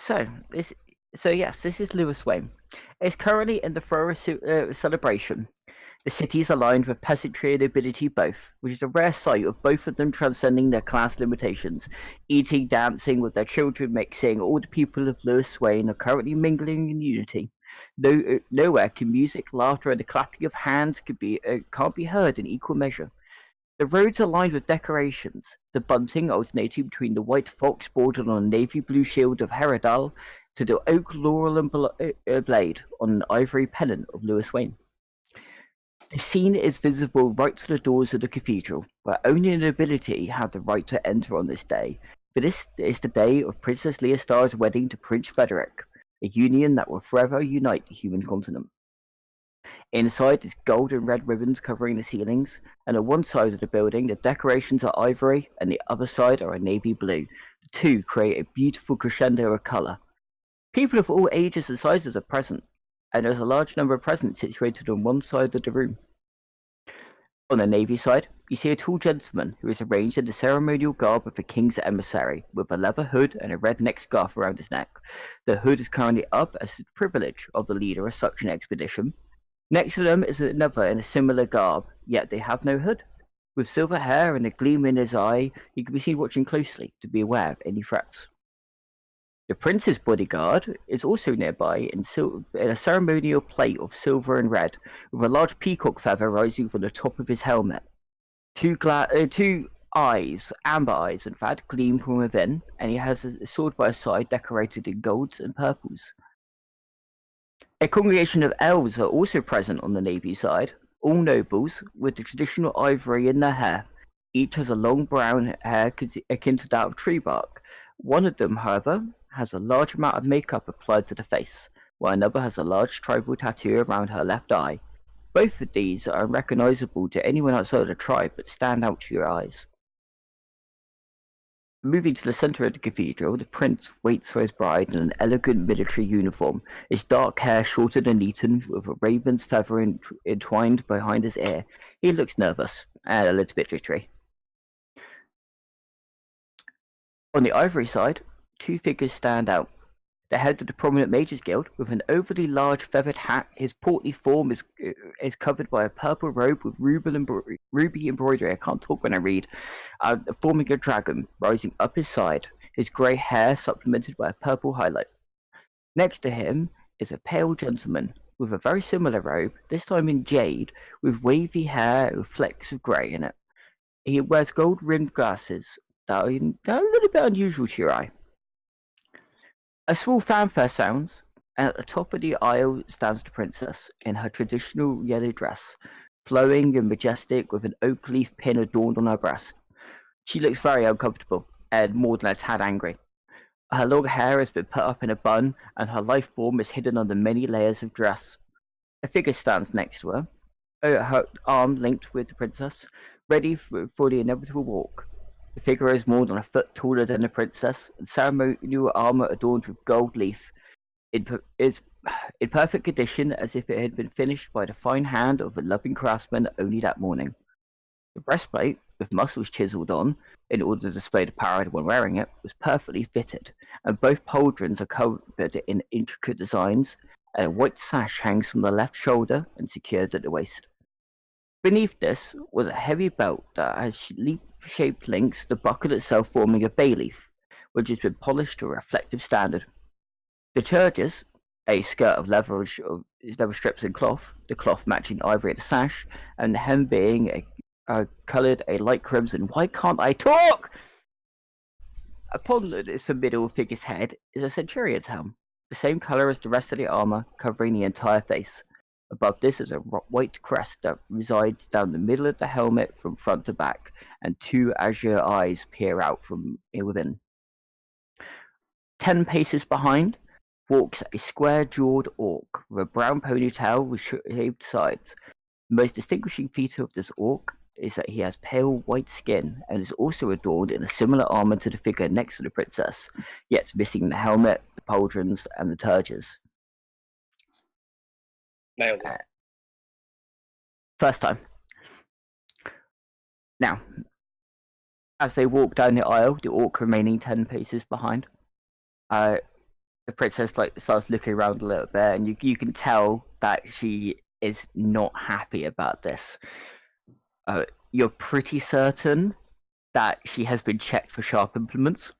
So this, yes, this is Lewiswane. It's currently in the thorough celebration. The city is aligned with peasantry and nobility both, which is a rare sight of both of them transcending their class limitations. Eating, dancing, with their children mixing, all the people of Lewiswane are currently mingling in unity. Nowhere can music, laughter, and the clapping of hands can't be heard in equal measure. The roads are lined with decorations, the bunting alternating between the white fox bordered on a navy blue shield of Herodal to the oak laurel and blade on an ivory pennant of Lewiswane. The scene is visible right to the doors of the cathedral, where only the nobility have the right to enter on this day. For this is the day of Princess Leostar's wedding to Prince Frederick, a union that will forever unite the human continent. Inside is gold and red ribbons covering the ceilings, and on one side of the building the decorations are ivory and the other side are a navy blue. The two create a beautiful crescendo of colour. People of all ages and sizes are present, and there's a large number of presents situated on one side of the room. On the navy side, you see a tall gentleman who is arranged in the ceremonial garb of a king's emissary, with a leather hood and a red neck scarf around his neck. The hood is currently up as the privilege of the leader of such an expedition. Next to them is another in a similar garb, yet they have no hood. With silver hair and a gleam in his eye, he can be seen watching closely to be aware of any threats. The prince's bodyguard is also nearby in a ceremonial plate of silver and red, with a large peacock feather rising from the top of his helmet. Two eyes, amber eyes in fact, gleam from within, and he has a sword by his side decorated in golds and purples. A congregation of elves are also present on the navy side, all nobles, with the traditional ivory in their hair. Each has a long brown hair akin to that of tree bark. One of them, however, has a large amount of makeup applied to the face, while another has a large tribal tattoo around her left eye. Both of these are unrecognizable to anyone outside of the tribe, but stand out to your eyes. Moving to the center of the cathedral, the prince waits for his bride in an elegant military uniform, his dark hair shorter than Eton, with a raven's feather entwined behind his ear. He looks nervous and a little bit jittery. On the ivory side, two figures stand out. The head of the prominent Mages Guild, with an overly large feathered hat, his portly form is covered by a purple robe with ruby embroidery. I can't talk when I read. Forming a dragon rising up his side, his grey hair supplemented by a purple highlight. Next to him is a pale gentleman with a very similar robe, this time in jade, with wavy hair with flecks of grey in it. He wears gold-rimmed glasses that are a little bit unusual to your eye. A small fanfare sounds, and at the top of the aisle stands the princess in her traditional yellow dress, flowing and majestic with an oak leaf pin adorned on her breast. She looks very uncomfortable and more than a tad angry. Her long hair has been put up in a bun, and her lithe form is hidden under many layers of dress. A figure stands next to her, her arm linked with the princess, ready for the inevitable walk. The figure is more than a foot taller than the princess, and ceremonial armor adorned with gold leaf. It is in perfect condition, as if it had been finished by the fine hand of a loving craftsman only that morning. The breastplate, with muscles chiseled on, in order to display the power of the one wearing it, was perfectly fitted, and both pauldrons are covered in intricate designs, and a white sash hangs from the left shoulder and secured at the waist. Beneath this was a heavy belt that has leaf-shaped links, the buckle itself forming a bay leaf, which has been polished to a reflective standard. The charges, a skirt of leather strips and cloth, the cloth matching ivory at the sash, and the hem being coloured a light crimson. Why can't I talk? Upon the middle figure's head is a centurion's helm, the same colour as the rest of the armour, covering the entire face. Above this is a white crest that resides down the middle of the helmet from front to back, and two azure eyes peer out from within. 10 paces behind walks a square-jawed orc with a brown ponytail with shaved sides. The most distinguishing feature of this orc is that he has pale white skin and is also adorned in a similar armour to the figure next to the princess, yet missing the helmet, the pauldrons, and the turges. Nailed it. First time. Now, as they walk down the aisle, the orc remaining 10 paces behind, the princess starts looking around a little bit, and you can tell that she is not happy about this. You're pretty certain that she has been checked for sharp implements.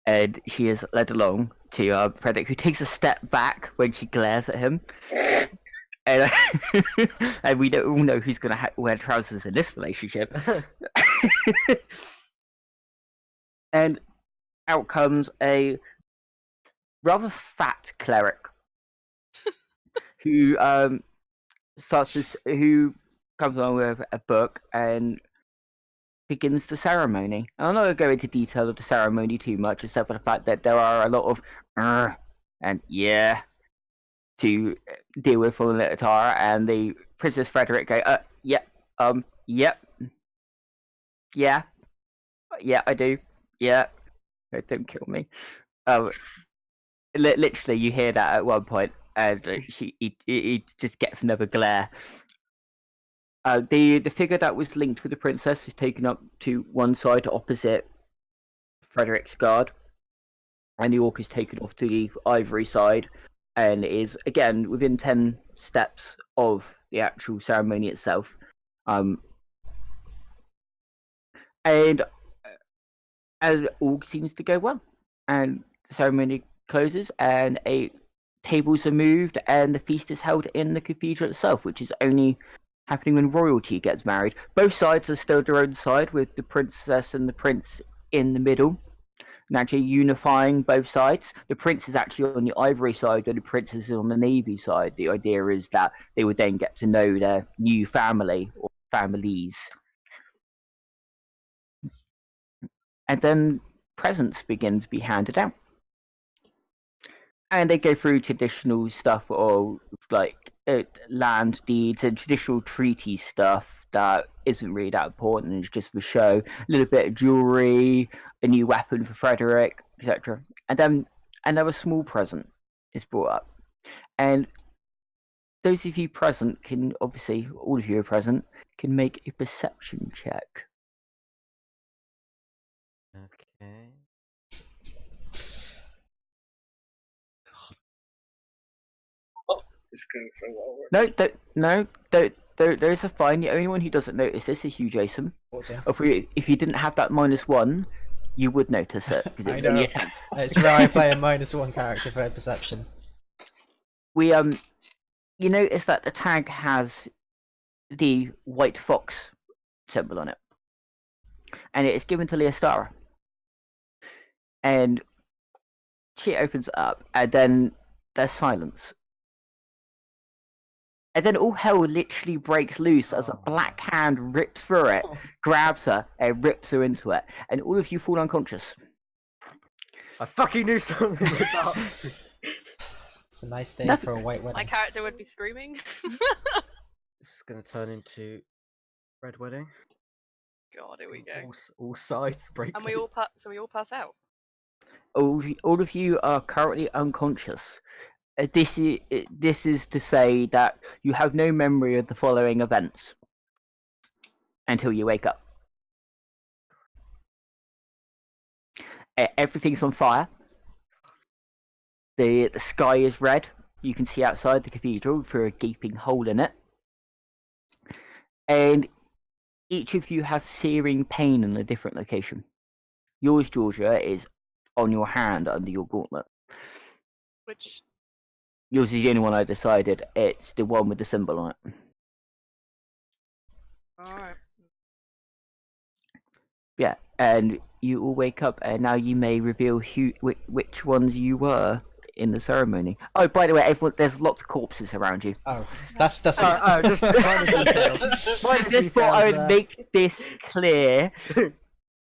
And she is led along to Frederick, who takes a step back when she glares at him. And, and we all know who's going to wear trousers in this relationship. And out comes a rather fat cleric who who comes along with a book and begins the ceremony. I'm not going to go into detail of the ceremony too much, except for the fact that there are a lot of and yeah to deal with for the little Tara, and the Princess Frederick go, yep, yeah, I do, yeah, don't kill me. Literally, you hear that at one point, and he just gets another glare. The figure that was linked with the princess is taken up to one side opposite Frederick's guard, and the orc is taken off to the ivory side and is again within 10 steps of the actual ceremony itself. And all seems to go well, and the ceremony closes, and tables are moved, and the feast is held in the cathedral itself, which is only happening when royalty gets married. Both sides are still their own side, with the princess and the prince in the middle, and actually unifying both sides. The prince is actually on the ivory side, and the princess is on the navy side. The idea is that they would then get to know their new family or families. And then presents begin to be handed out. And they go through traditional stuff, or like land deeds and traditional treaty stuff that isn't really that important. It's just for show. A little bit of jewelry, a new weapon for Frederick, etc. And then another small present is brought up. And those of you present can, obviously, all of you are present, can make a perception check. Okay. It's going so well. No, there's a fine. The only one who doesn't notice this is you, Jason. What's that? If you didn't have that -1, you would notice it. I know. It's rare I play a -1 character for perception. We you notice that the tag has the white fox symbol on it, and it is given to Leostara. And she opens it up, and then there's silence. And then all hell literally breaks loose as a black hand rips through it, grabs her, and rips her into it. And all of you fall unconscious. I fucking knew something was up. It's a nice day for a white My wedding. character would be screaming. This is gonna turn into red wedding. God, here we go. All sides break. And we all pass out. All of you are currently unconscious. This is to say that you have no memory of the following events until you wake up. Everything's on fire. The sky is red. You can see outside the cathedral through a gaping hole in it. And each of you has searing pain in a different location. Yours, Georgia, is on your hand under your gauntlet. Which Yours is the only one I decided. It's the one with the symbol on it. alright. Yeah, and you all wake up, and now you may reveal which ones you were in the ceremony. Oh, by the way, everyone, there's lots of corpses around you. Oh, that's just I just thought I would make this clear.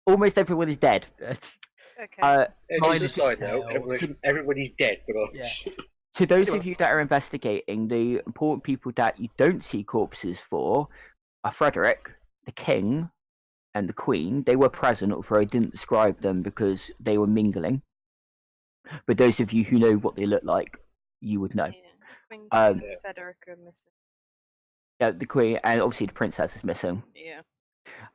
Almost everyone is dead. Okay. Just a side note, everybody's dead, but To those of you that are investigating, the important people that you don't see corpses for are Frederick, the king, and the queen. They were present, although I didn't describe them because they were mingling. But those of you who know what they look like, you would know. Queen Um, Federica missing. Yeah, the queen, and obviously the princess is missing. Yeah.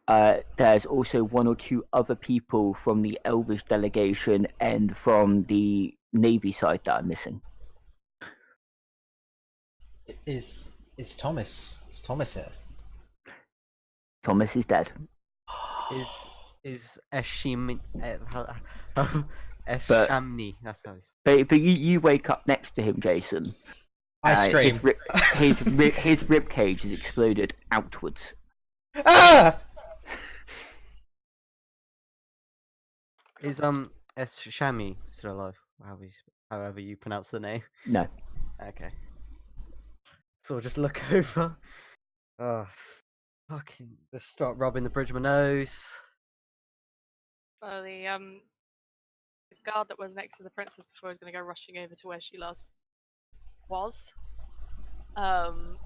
There's also one or two other people from the Elvish delegation and from the Navy side that are missing. Is Thomas? Is Thomas here? Thomas is dead. Is Eshim Eshamni? That's how he's. But you wake up next to him, Jason. I scream. His rib cage has exploded outwards. Ah! Is Eshami still alive? However you pronounce the name. No. Okay. So I'll just look over. Oh, fucking! Just start rubbing the bridge of my nose. So the guard that was next to the princess before is going to go rushing over to where she last was. I'm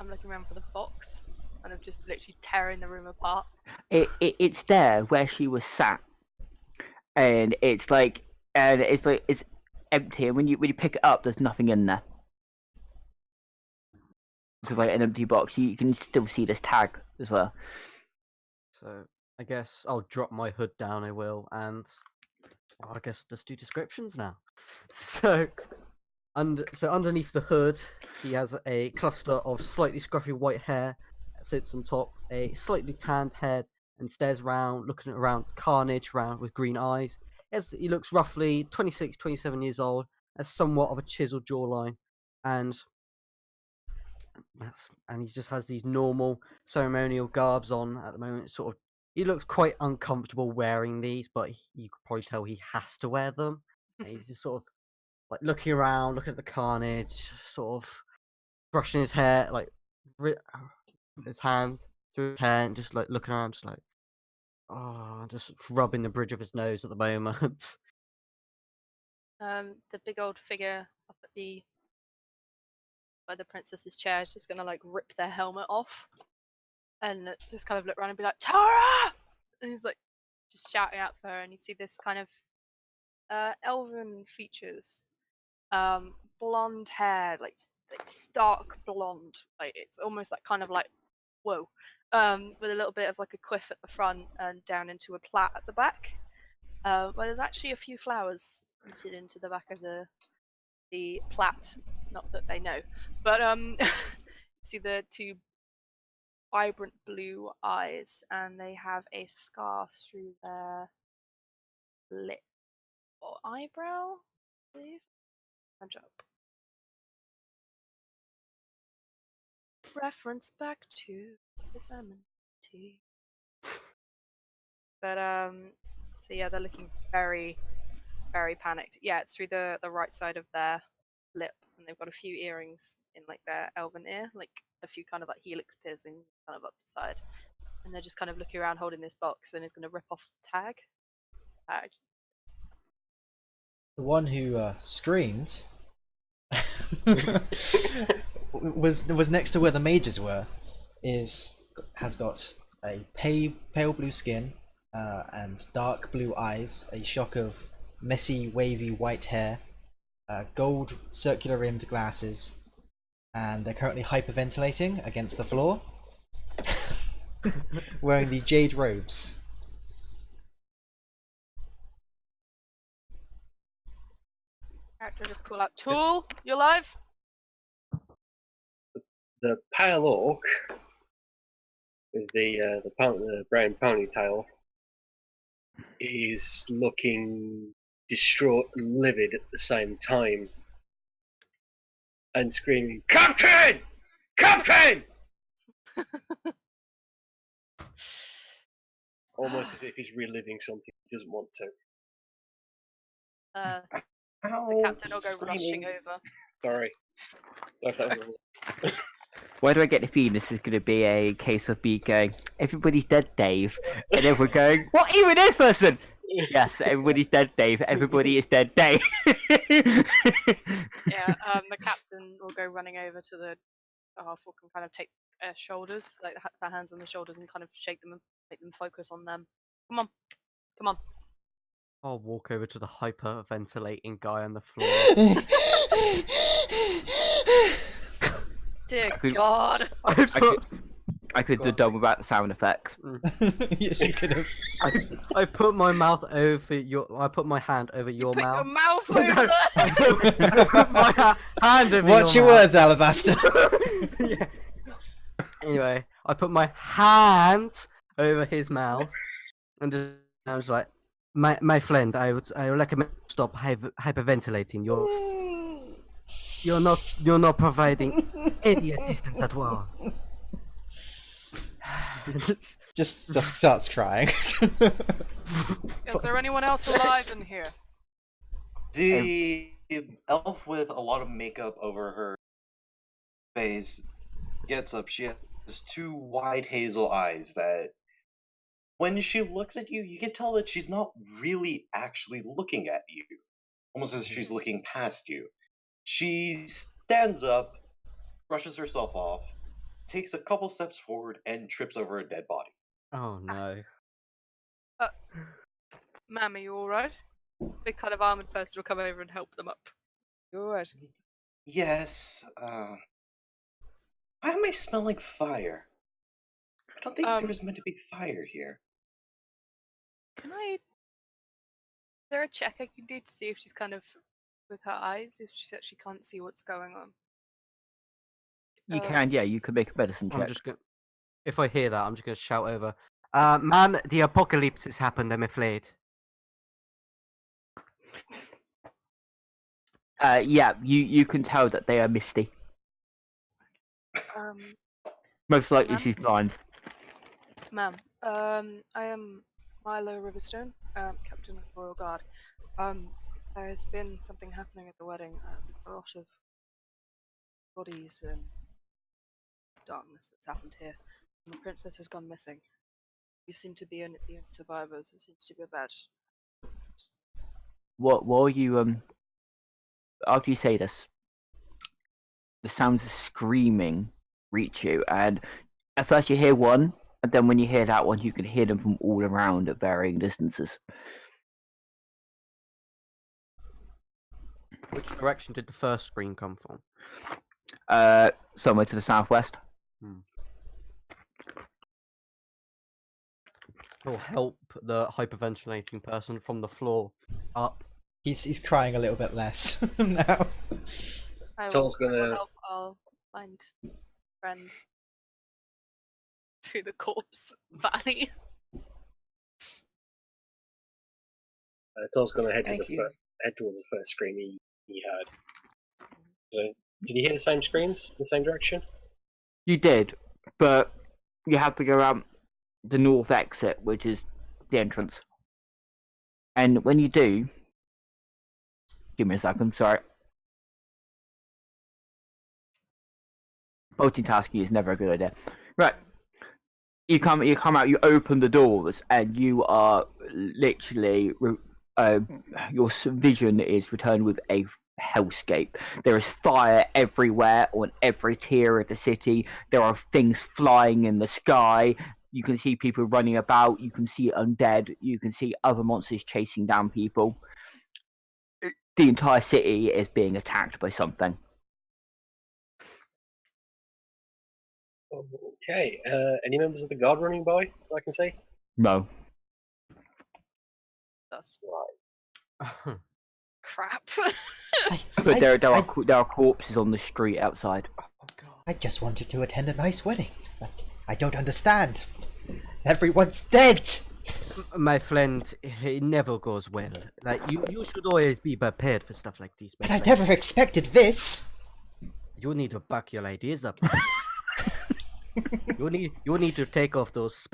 looking around for the box, and I'm just literally tearing the room apart. It's there where she was sat, and it's empty. And when you pick it up, there's nothing in there. It's like an empty box. You can still see this tag as well. So I guess I'll drop my hood down. I will, and I guess just do descriptions now. So underneath the hood, he has a cluster of slightly scruffy white hair that sits on top, a slightly tanned head, and stares around, looking around carnage around with green eyes. He looks roughly 26, 27 years old, has somewhat of a chiseled jawline, and he just has these normal ceremonial garbs on at the moment. Sort of, he looks quite uncomfortable wearing these, but you could probably tell he has to wear them. And he's just sort of like looking around, looking at the carnage, sort of brushing his hair, like his hands through his hair, and just like looking around, just like, just rubbing the bridge of his nose at the moment. The big old figure up at by the princess's chair is just going to like rip their helmet off and just kind of look around and be like, Tara! And he's like just shouting out for her, and you see this kind of elven features, blonde hair, like stark blonde, like it's almost like kind of like whoa, with a little bit of like a quiff at the front and down into a plait at the back, where there's actually a few flowers rooted into the back of the plait. Not that they know, but see the two vibrant blue eyes, and they have a scar through their lip or eyebrow, I believe. Punch up. Reference back to the salmon tea. But so yeah, they're looking very, very panicked. Yeah, it's through the right side of their lip, and they've got a few earrings in like their elven ear, like a few kind of like helix piercings kind of up the side, and they're just kind of looking around holding this box, and is going to rip off the tag. The one who screamed was next to where the mages were. Has got a pale blue skin and dark blue eyes, a shock of messy wavy white hair, gold circular rimmed glasses, and they're currently hyperventilating against the floor, wearing the jade robes. Character just call out, Tool, you alive? The pale orc with the brown ponytail is looking distraught and livid at the same time, and screaming, "Captain! Captain!" Almost as if he's reliving something he doesn't want to. The captain will go rushing over. Sorry. Why do I get the feeling this is going to be a case of me going, everybody's dead, Dave, and then we're going, what, even this person? Yes, everybody's dead, Dave. Everybody is dead, Dave. Yeah, the captain will go running over to the half-orc and kind of take their shoulders, like their hands on the shoulders, and kind of shake them and make them focus on them. Come on, come on. I'll walk over to the hyperventilating guy on the floor. Dear God. I could Go have on. done without the sound effects. Yes, you could have. I put my mouth over your. I put my hand over your Put your mouth. mouth over No, there. I put my hand over Watch your mouth. words, Alabaster. Yeah. Anyway, I put my hand over his mouth, and I was like, "My friend, I would recommend stop hyperventilating. You're not providing any assistance at all." Just starts crying. Is there anyone else alive in here? The elf with a lot of makeup over her face gets up. She has two wide hazel eyes that, when she looks at you, you can tell that she's not really actually looking at you. Almost as if she's looking past you. She stands up, brushes herself off, takes a couple steps forward, and trips over a dead body. Oh no. Ma'am, are you alright? Big kind of armored person will come over and help them up. You alright? Yes, why am I smelling fire? I don't think there was meant to be fire here. Can I... Is there a check I can do to see if she's kind of... with her eyes, if she actually can't see what's going on? You can, yeah, you can make a medicine I'm check. just gonna. If I hear that, I'm just gonna shout over. Ma'am, the apocalypse has happened. I'm afraid. Yeah, you can tell that they are misty. Um, Most likely Ma'am? she's blind. ma'am, I am Milo Riverstone, Captain of the Royal Guard. There has been something happening at the wedding. A lot of bodies and darkness that's happened here. And the princess has gone missing. We seem to be the only survivors. It seems to be a bad. While you after you say this, the sounds of screaming reach you, and at first you hear one, and then when you hear that one, you can hear them from all around at varying distances. Which direction did the first scream come from? Somewhere to the southwest. Will help the hyperventilating person from the floor up. He's crying a little bit less now. Tol's gonna- help our blind friend through the corpse valley. Tol's gonna head Thank you. head towards the first scream he heard. So, did he hear the same screams in the same direction? You did, but you have to go out the north exit, which is the entrance. And when you do, give me a second, sorry. Multitasking is never a good idea. Right. You come out, you open the doors, and you are literally your vision is returned with a hellscape. There is fire everywhere on every tier of the city. There are things flying in the sky. You can see people running about. You can see undead. You can see other monsters chasing down people. The entire city is being attacked by something. Okay. Any members of the guard running by? I can see. No. That's Right. crap. But there are corpses on the street outside. Oh god. I just wanted to attend a nice wedding, but I don't understand. Everyone's dead. My friend, it never goes well. Like you should always be prepared for stuff like this. my But I friend. never expected this. You need to back your ideas up. You need to take off those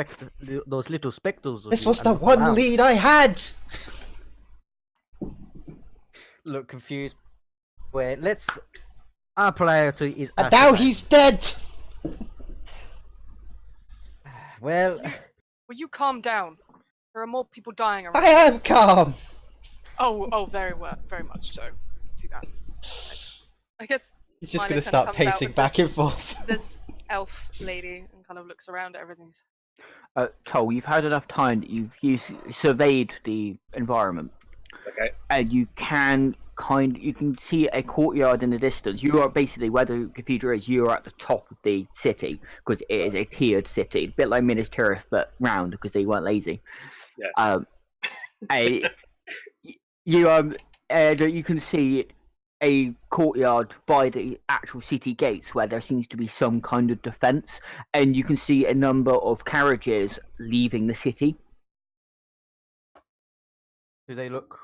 little spectacles. of This you was and the look one around. lead I had. Look confused. Wait, let's. Our priority is. And our now survival. he's dead. Well, Will you calm down? There are more people dying around. I am calm. Oh, very well, very much so. See that? I guess He's just Milo gonna kinda start comes out pacing with back this- and forth. this elf lady and kind of looks around at everything. Toll, you've had enough time that you've surveyed the environment. Okay. And you can you can see a courtyard in the distance. You are basically where the cathedral is. You are at the top of the city because it is a tiered city, a bit like Minas Tirith, but round because they weren't lazy. Yeah. You can see a courtyard by the actual city gates where there seems to be some kind of defense, and you can see a number of carriages leaving the city. Do they look?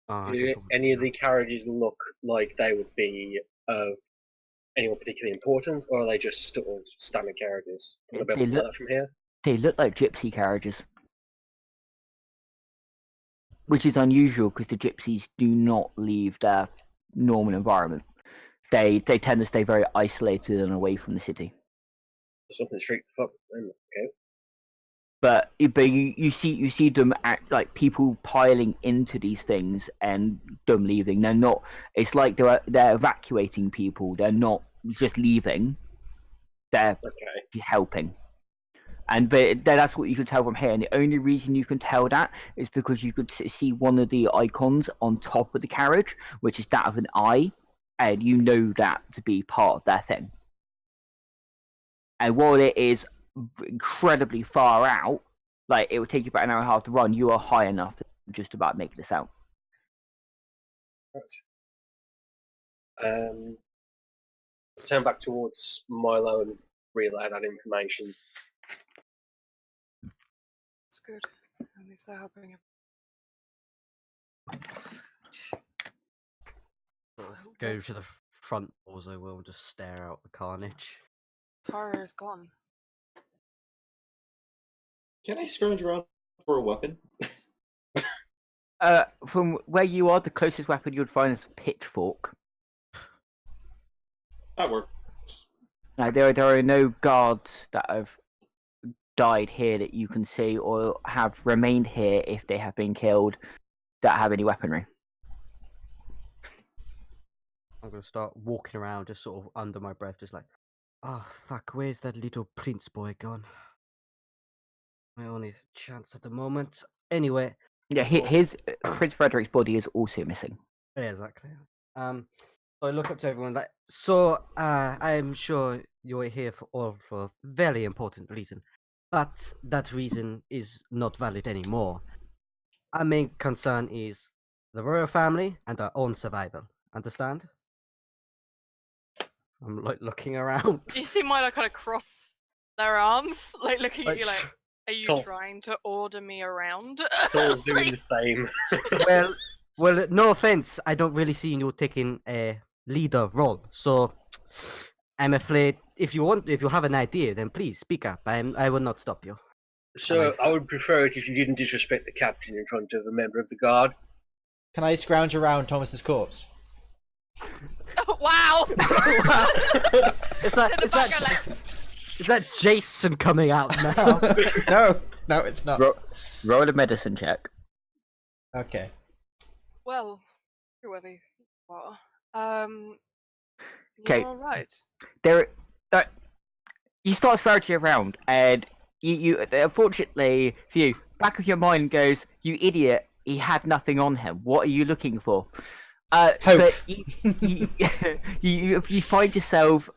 Oh, I Do guess we'll any see of now. the carriages look like they would be of anyone particularly important, or are they just sort of standard carriages? Will I be They able to tell look- that from here? They look like gypsy carriages, which is unusual because the gypsies do not leave their normal environment. They tend to stay very isolated and away from the city. Something's freaked the fuck. Okay. But you see them act like people piling into these things and them leaving. They're not. It's like they're evacuating people. They're not just leaving. They're Okay. helping. But that's what you can tell from here. And the only reason you can tell that is because you could see one of the icons on top of the carriage, which is that of an eye, and you know that to be part of their thing. And while it is incredibly far out, like it would take you about an hour and a half to run, you are high enough to just about make this out. Right. Turn back towards Milo and relay that information. That's good. At least they're helping him. Go to the front doors. I will just stare out the carnage. Tara is gone. Can I scrounge around for a weapon? From where you are, the closest weapon you would find is a pitchfork. That works. Now, there are no guards that have died here that you can see, or have remained here if they have been killed, that have any weaponry. I'm gonna start walking around, just sort of under my breath, just like, oh fuck, where's that little prince boy gone? My only chance at the moment. Anyway. Yeah, his Prince Frederick's body is also missing. Yeah, exactly. So I look up to everyone like, so I'm sure you're here for a very important reason, but that reason is not valid anymore. Our main concern is the royal family and our own survival. Understand? I'm like looking around. You see Milo kind of cross their arms, like looking at you like, are you Tol- trying to order me around? Thor's doing the same. well, no offense, I don't really see you taking a leader role, so I'm afraid if you have an idea, then please speak up. I will not stop you. So I would prefer it if you didn't disrespect the captain in front of a member of the guard. Can I scrounge around Thomas's corpse? Wow! Is that Jason coming out now? No, it's not. Roll a medicine check. Okay. Well, whoever you are. Okay. You're all right. You start scrounging around, and you unfortunately for you, back of your mind goes, "You idiot! He had nothing on him. What are you looking for?" Hope. But you find yourself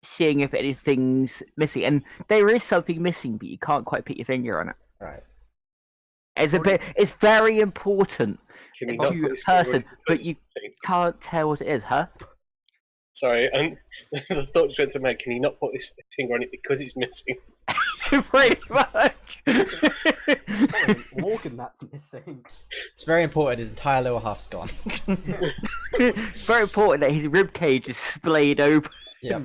seeing if anything's missing, and there is something missing, but you can't quite put your finger on it. Right. It's very important Can he to not a put his finger on person, it but because you it's missing? can't tell what it is, huh? Sorry, the thought just went to make. Can he not put his finger on it because it's missing? Pretty much. Morgan, that's missing. It's very important. His entire lower half's gone. It's very important that his rib cage is splayed open. Yeah.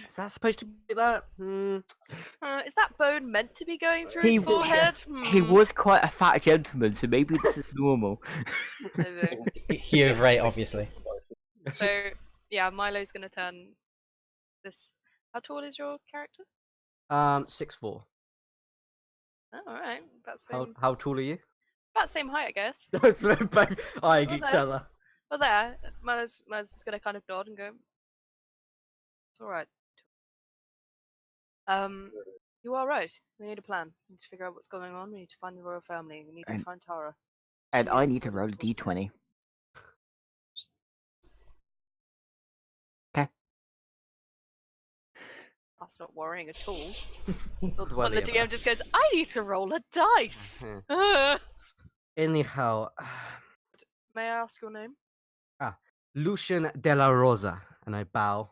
Is that supposed to be that? Is that bone meant to be going through He his w- forehead? He was quite a fat gentleman, so maybe this is normal. He overate, obviously. So, yeah, Milo's gonna turn this. How tall is your character? 6'4". Oh, alright. About same, How tall are you? about same height, I guess. So both eyeing Well, each no. other. Well, there. Milo's just gonna kind of nod and go, it's alright. You are right. We need a plan. We need to figure out what's going on. We need to find the royal family. We need to And- find Tara. And She I is need to what is roll a called- d20. Okay. That's not worrying at all. Not When worry the DM about just goes, I need to roll a dice. Mhm. Anyhow, May I ask your name? Lucian de la Rosa, and I bow.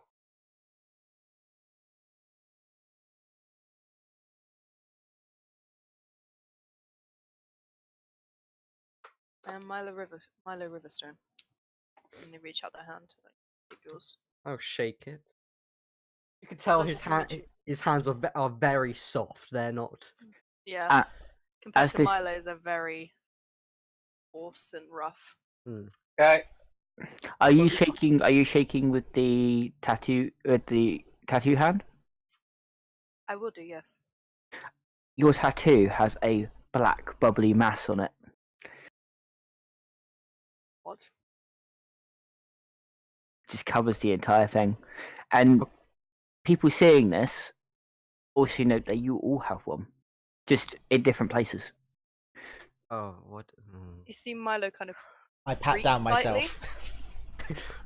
I am Milo Riverstone. And they reach out their hand to like take yours. I'll shake it. You can tell his hands are very soft. They're not. Yeah. Uh, Compared as to this- Milo's, are very coarse and rough. Okay. Are you shaking? Are you shaking with the tattoo hand? I will do, yes. Your tattoo has a black bubbly mass on it. What? Just covers the entire thing, and people seeing this also know that you all have one, just in different places. Oh, what? You see Milo kind of I pat breathe down slightly. myself.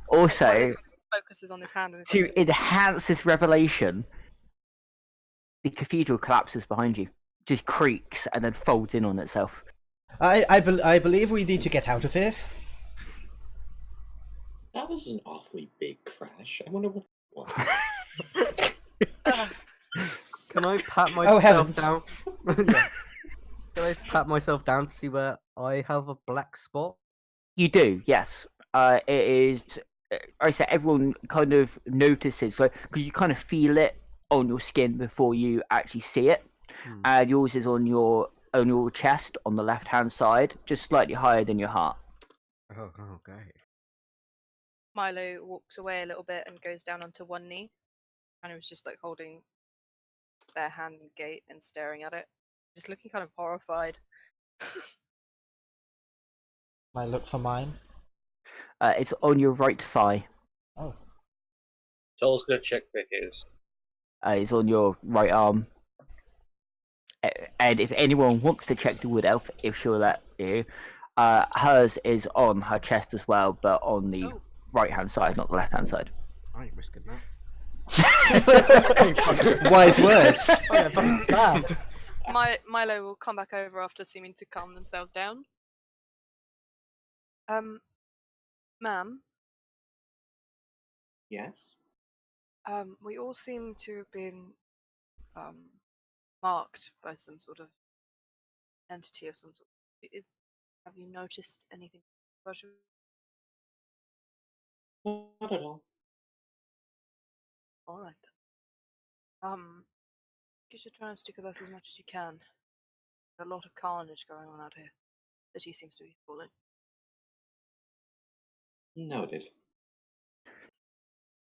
Also, Milo focuses on his hand and to enhance this revelation, the cathedral collapses behind you, just creaks and then folds in on itself. I believe we need to get out of here. That was an awfully big crash. I wonder what that was. Can I pat myself heavens. down? Yeah. Can I pat myself down to see where I have a black spot? You do, yes. It is. I said everyone kind of notices, because you kind of feel it on your skin before you actually see it. And yours is on your chest on the left hand side, just slightly higher than your heart. Oh, okay. Milo walks away a little bit and goes down onto one knee. And he was just like holding their hand and gate and staring at it. Just looking kind of horrified. I look for mine. It's on your right thigh. Oh, Joel's gonna check Vic is. It's on your right arm. And if anyone wants to check the wood elf, if she'll let you, hers is on her chest as well, but on the Oh. right hand side, not the left hand side. I ain't risking that. wise words. I get fucking stabbed. Milo will come back over after seeming to calm themselves down. Ma'am, Yes? we all seem to have been marked by some sort of entity of some sort. Have you noticed anything special? Not at all. All right. You should try and stick with us as much as you can. There's a lot of carnage going on out here. That he seems to be falling. Noted.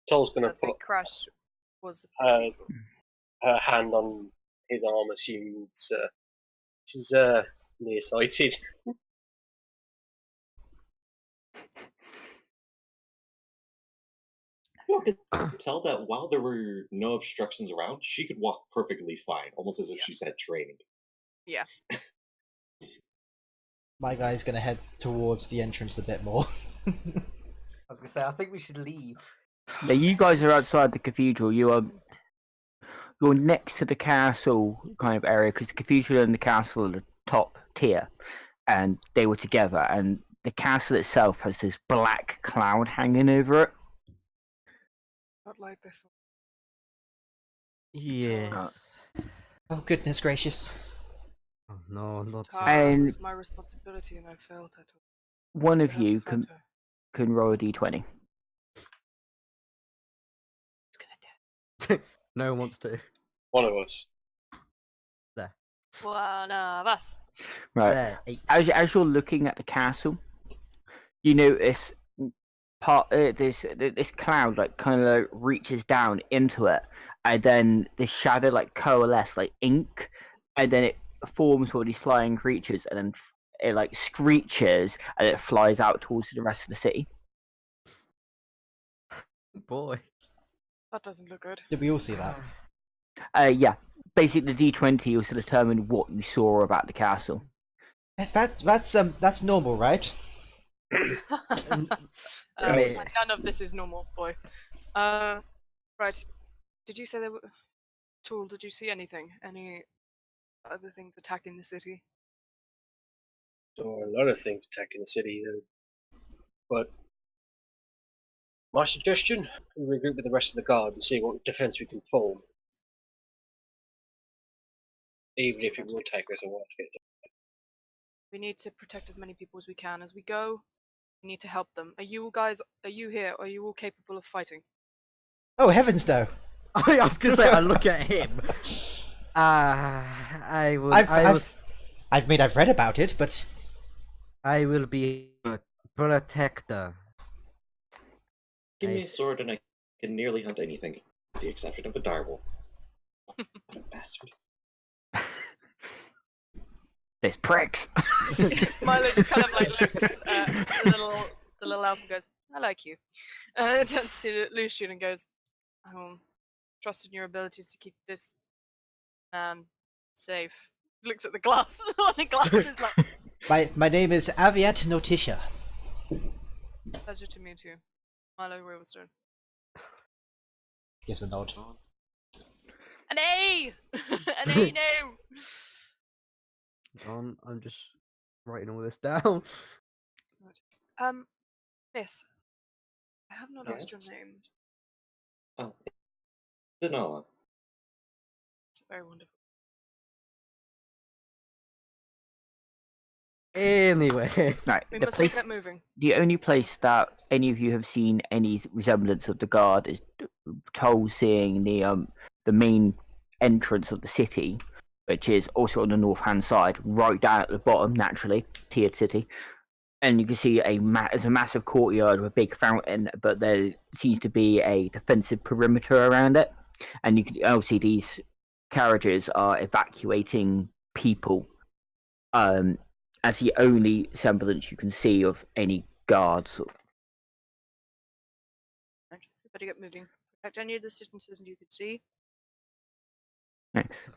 Joel's gonna The big put crash was the her hand on his arm as she's nearsighted. You could tell that while there were no obstructions around, she could walk perfectly fine, almost as if she's had training. My guy's gonna head towards the entrance a bit more. I was gonna say, I think we should leave. Now, you guys are outside the cathedral. You're next to the castle kind of area, because the cathedral and the castle are the top tier, and they were together. And the castle itself has this black cloud hanging over it. not like this. Yes. Oh goodness gracious! Oh, no, not so. And- It was my responsibility, and I failed her. One of I have you to find can her. roll a d20. Who's gonna do No one wants to. One of us. There. it? One of us. Right. There, 8. As you're looking at the castle, you notice this cloud like kind of like reaches down into it, and then the shadow like coalesce like ink, and then it forms all these flying creatures, and then it like screeches and it flies out towards the rest of the city. Boy. That doesn't look good. Did we all see that? Yeah, basically the d20 was to determine what you saw about the castle. That's normal, right? Mate. None of this is normal, boy. Right. Did you say there were... Tool, did you see anything? Any other things attacking the city? Or a lot of things attacking the city, but my suggestion: we regroup with the rest of the guard and see what defense we can form. Even if it will take us a while to get there. We need to protect as many people as we can. As we go, we need to help them. Are you here? Are you all capable of fighting? Oh heavens, no! I was gonna say, I look at him. I will. I've read about it, but I will be a protector. Give me a Nice. sword and I can nearly hunt anything, with the exception of a direwolf. What a bastard. There's pricks. Milo just kind of like looks at the little elf and goes, "I like you." Turns to Lucian and goes, "Trust in your abilities to keep this man safe." He looks at the glass. The glasses like, my name is Aviat Notitia. "Pleasure to meet you, Milo Riverstone." Gives a nod. An A, an A now. I'm just writing all this down. Miss, I have not asked your Yes? name. Oh, Danoa. It's very wonderful. Anyway, Right, We the must place, get moving. the only place that any of you have seen any resemblance of the guard is Toll seeing the main entrance of the city, which is also on the north hand side, right down at the bottom, naturally, tiered city. And you can see there's a massive courtyard with a big fountain, but there seems to be a defensive perimeter around it. And you can obviously these carriages are evacuating people. As the only semblance you can see of any guards. Right, we better get moving. Protect any of the citizens you could see. Thanks.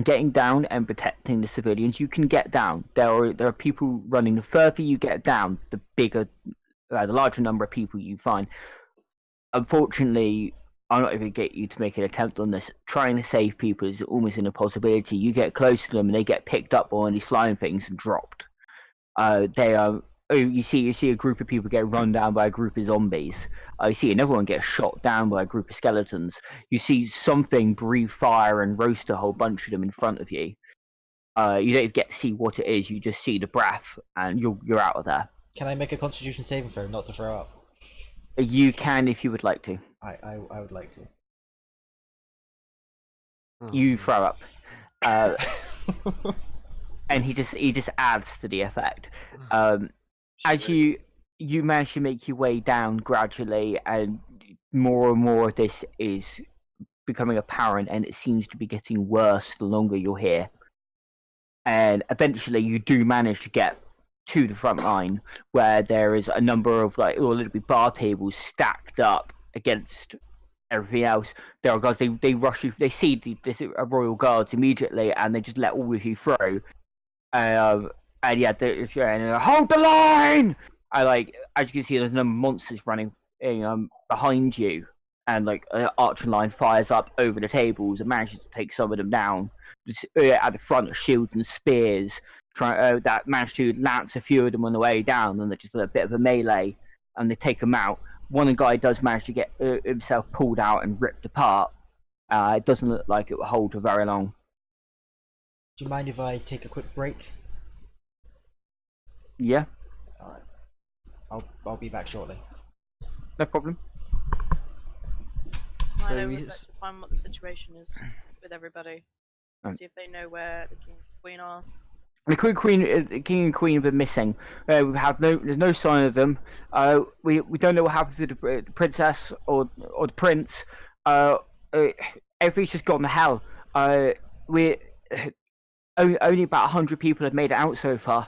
Getting down and protecting the civilians, you can get down. There are people running. The further you get down, the larger number of people you find. Unfortunately, I'm not even get you to make an attempt on this. Trying to save people is almost an impossibility. You get close to them and they get picked up by one of these flying things and dropped. They are. You see a group of people get run down by a group of zombies. You see another one get shot down by a group of skeletons. You see something breathe fire and roast a whole bunch of them in front of you. You don't get to see what it is. You just see the breath, and you're out of there. Can I make a Constitution saving throw not to throw up? You can if you would like to. I would like to. You throw up. And he just adds to the effect. As you manage to make your way down gradually, and more and more of this is becoming apparent, and it seems to be getting worse the longer you're here. And eventually, you do manage to get to the front line, where there is a number of little bit bar tables stacked up against everything else. There are guards. They rush you. They see the royal guards immediately, and they just let all of you through. And yeah, and hold the line. As you can see, there's a number of monsters running behind you, and arching line fires up over the tables and manages to take some of them down. Just, at the front of shields and spears, that managed to lance a few of them on the way down, and they're just a bit of a melee, and they take them out. One guy does manage to get himself pulled out and ripped apart. It doesn't look like it will hold for very long. Do you mind if I take a quick break? Yeah, Alright. I'll be back shortly. no problem. Milo we would like s- to find what the situation is with everybody. Right. See if they know where the king and queen are. The king and queen have been missing. There's no sign of them. We don't know what happened to the princess or the prince. Everything's just gone to hell. We only about 100 people have made it out so far.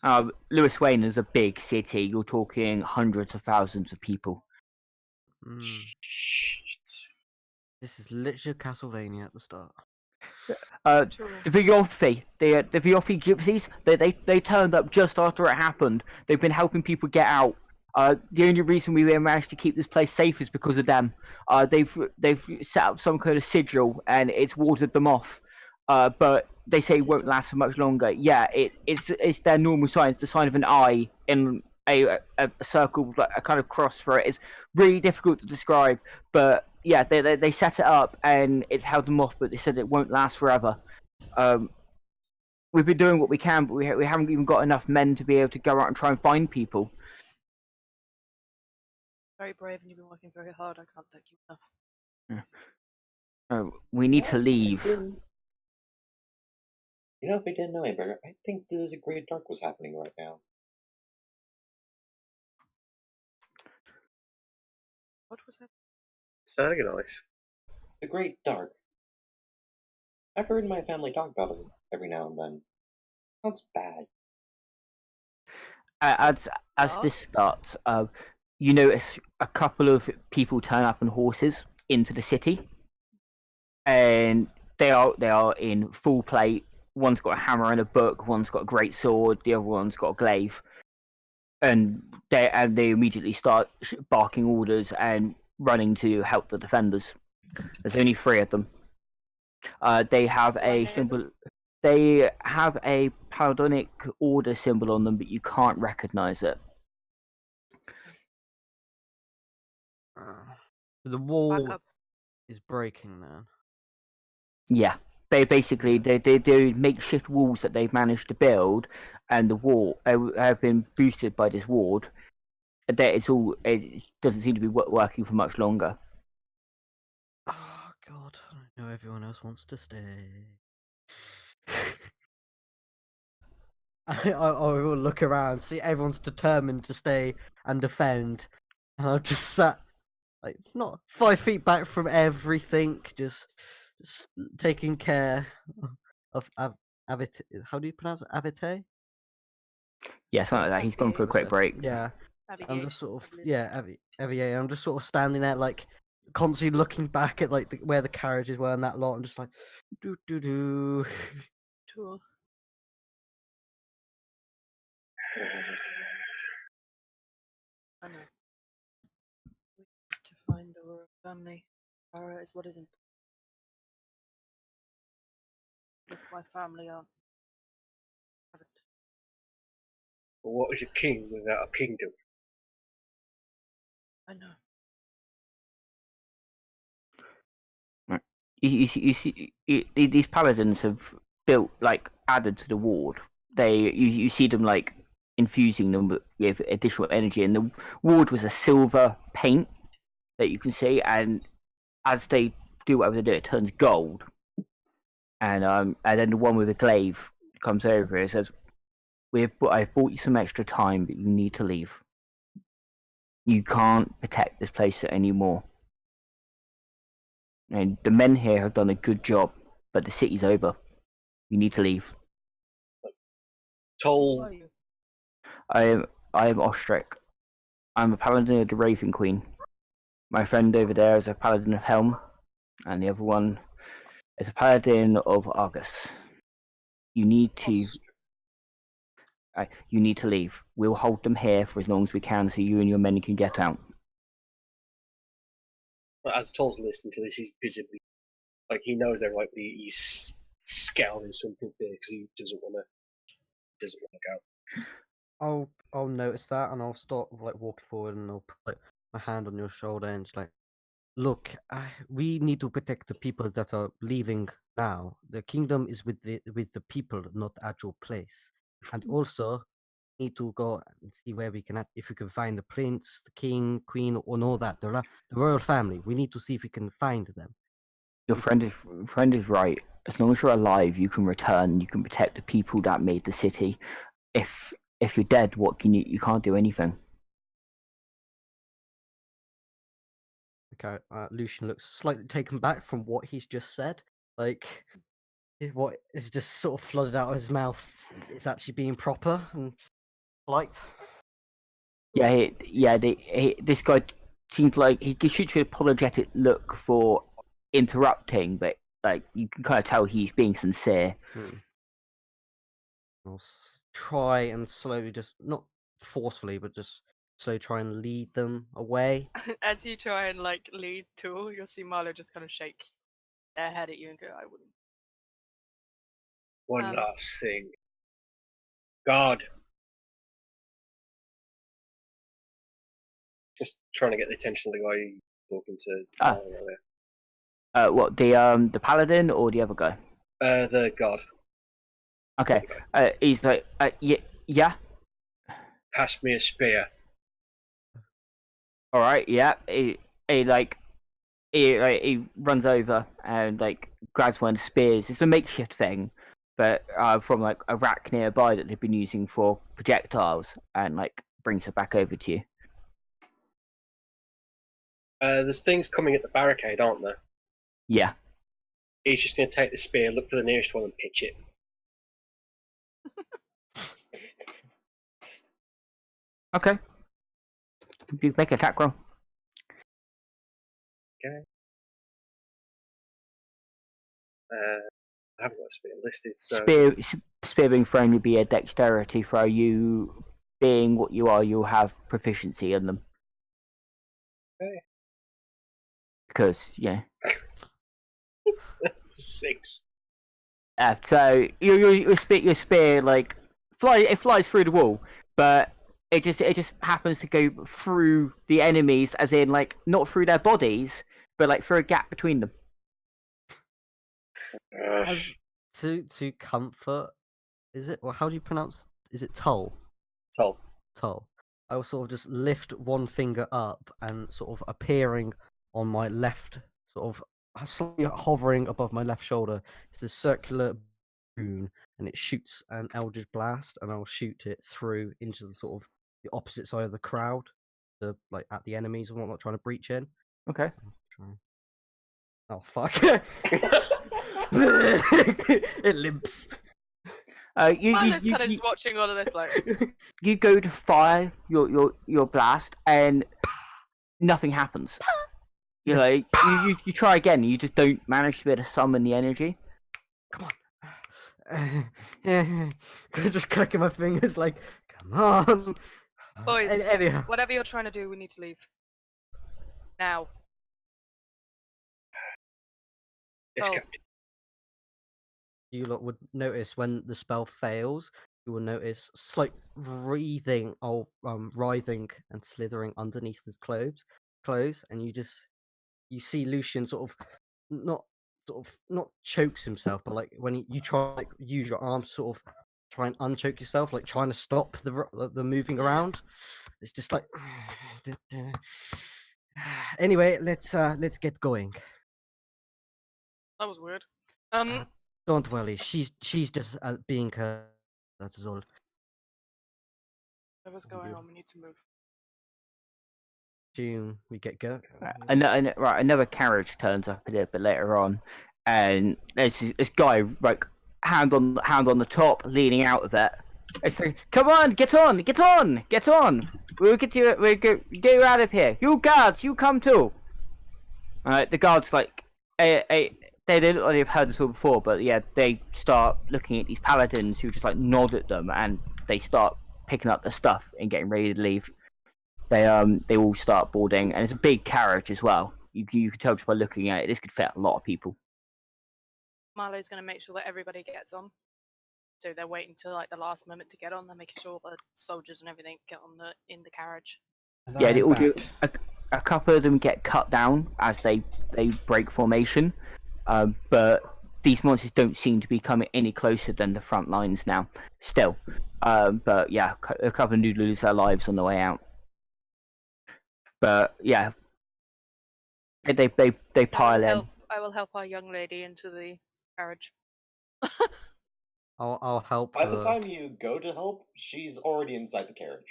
Lewiswane is a big city. You're talking hundreds of thousands of people. This is literally Castlevania at the start. True. The Viothi gypsies, they turned up just after it happened. They've been helping people get out. The only reason we managed to keep this place safe is because of them. They've set up some kind of sigil and it's warded them off. But they say it won't Sigil? last for much longer. Yeah, it's their normal sign. It's the sign of an eye in a circle, like a kind of cross for it. It's really difficult to describe, but yeah, they set it up and it's held them off. But they said it won't last forever. We've been doing what we can, but we haven't even got enough men to be able to go out and try and find people. Very brave, and you've been working very hard. I can't thank you enough. We need to leave. You know, if I didn't know any better, I think this Great Dark was happening right now. What was that? Sounding nice. The Great Dark. I've heard my family talk about it every now and then. Sounds bad. As this starts, you notice a couple of people turn up on horses into the city, and they are in full plate. One's got a hammer and a book. One's got a great sword. The other one's got a glaive, and they immediately start barking orders and running to help the defenders. There's only 3 of them. They have a symbol. They have a Paladinic order symbol on them, but you can't recognize it. The wall Back up. is breaking, man. Yeah, they basically they do makeshift walls that they've managed to build, and the wall have been boosted by this ward. That it doesn't seem to be working for much longer. Oh God, I know everyone else wants to stay. I will look around, see everyone's determined to stay and defend, and I've just sat like not 5 feet back from everything, just taking care of Avite. How do you pronounce it? Avite? Yeah, something like that. He's gone for a quick break. Yeah, I'm Navigate, just sort I of believe. Aviator. I'm just sort of standing there, like constantly looking back at like where the carriages were and that lot. I'm just like, do do do. True. I know. We need to find the royal family. Tara is what is important. If my family aren't. Haven't. But what is a king without a kingdom? I know. You see, these paladins have built added to the ward. You see them infusing them with additional energy, and the ward was a silver paint that you can see, and as they do whatever they do, it turns gold. And then the one with the glaive comes over and says, "I've bought you some extra time, but you need to leave. You can't protect this place anymore. And the men here have done a good job, but the city's over. You need to leave." Who Toll, are you? I am Ostrich. I'm a paladin of the Raven Queen. My friend over there is a paladin of Helm, and the other one is a paladin of Argus. You need to leave. We'll hold them here for as long as we can, so you and your men can get out. as Toll's listening to this, he's visibly he knows they're likely he's scowling something there because he doesn't want to go. I'll notice that, and I'll start walking forward, and I'll put my hand on your shoulder, and just look, we need to protect the people that are leaving now. The kingdom is with the people, not the actual place. And also, need to go and see where we can, if we can find the prince, the king, queen, and all that, the royal family. We need to see if we can find them. Your friend is right. As long as you're alive, you can return. You can protect the people that made the city. If you're dead, what can you? You can't do anything. Okay, Lucian looks slightly taken back from what he's just said. What is just sort of flooded out of his mouth is actually being proper and polite. Yeah, this guy seems like he shoots you an apologetic look for interrupting, but like you can kind of tell he's being sincere. I'll try and slowly, just not forcefully, but just slowly try and lead them away. As you try and like lead Tool, you'll see Marlo just kind of shake their head at you and go, "I wouldn't." One Um, last thing. God. Just trying to get the attention of the guy talking to. Ah. What the paladin or the other guy? The god. Okay. He's like, yeah. Pass me a spear. All right, yeah. He runs over and like grabs one of the spears. It's a makeshift thing, but from like a rack nearby that they've been using for projectiles, and like brings it back over to you. There's things coming at the barricade, aren't there? Yeah. He's just going to take the spear, look for the nearest one, and pitch it. Okay. You make an attack roll. Okay. I haven't got a spear listed, so. Spear being thrown would be a dexterity throw. You being what you are, you'll have proficiency in them. Okay. Because yeah. 6. So your spear like flies through the wall, but it just happens to go through the enemies, as in like not through their bodies, but like through a gap between them. To comfort, is it? Or how do you pronounce? Is it Tull? Tull. Tull. I will sort of just lift one finger up and sort of appearing on my left, sort of slightly hovering above my left shoulder. It's a circular rune, and it shoots an Eldritch Blast, and I'll shoot it through into the sort of the opposite side of the crowd, like at the enemies and whatnot, trying to breach in. Okay. Oh fuck! It limps. Marlo's kind of just watching all of this, like. You go to fire your blast, and nothing happens. You like you try again, and you just don't manage to be able to summon the energy. Come on. Just clicking my fingers, like, come on. Boys, anyhow. whatever you're trying to do, we need to leave. Now. Yes, Oh. Captain. You lot would notice when the spell fails, you will notice slight writhing and slithering underneath his clothes, and you see Lucian sort of not chokes himself, but like when you try like use your arms to sort of try and unchoke yourself, like trying to stop the moving around. It's just like anyway, let's get going. That was weird. Don't worry, she's just being her. That is all. Whatever's going on, we need to move. June, we get go. Another carriage turns up a little bit later on, and there's this guy like hand on the top, leaning out of it. It's like, come on, get on! We'll get you out of here. You guards, you come too. The guards like they look like they've heard this all before, but yeah, they start looking at these paladins who just like nod at them, and they start picking up the stuff and getting ready to leave. They all start boarding, and it's a big carriage as well. You can tell just by looking at it, this could fit a lot of people. Marlo's going to make sure that everybody gets on. So they're waiting till like the last moment to get on. They're making sure the soldiers and everything get on in the carriage. Yeah, they all do. A couple of them get cut down as they break formation, but these monsters don't seem to be coming any closer than the front lines now. Still, but yeah, a couple of them do lose their lives on the way out. But yeah, they pile in. I will help our young lady into the carriage. I'll help. By the time you go to help, she's already inside the carriage.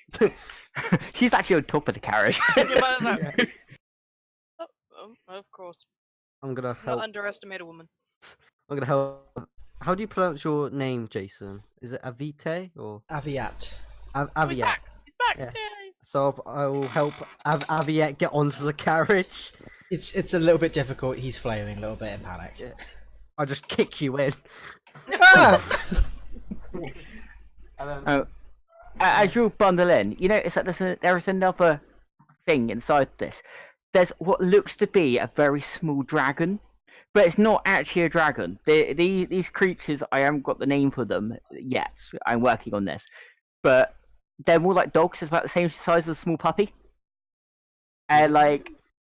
She's actually on top of the carriage. Of course. I'm gonna help. Not underestimate a woman. I'm gonna help. How do you pronounce your name, Jason? Is it Avite or Aviat? Oh, he's back. He's back. Yeah. Yay. So I will help Aviette get onto the carriage. It's a little bit difficult. He's flailing a little bit in panic. Yeah. I just kick you in. Ah! And then, Oh, as you bundle in, you notice that there's another thing inside this. There's what looks to be a very small dragon, but it's not actually a dragon. These creatures, I haven't got the name for them yet. I'm working on this, but they're more like dogs. It's about the same size as a small puppy, and like,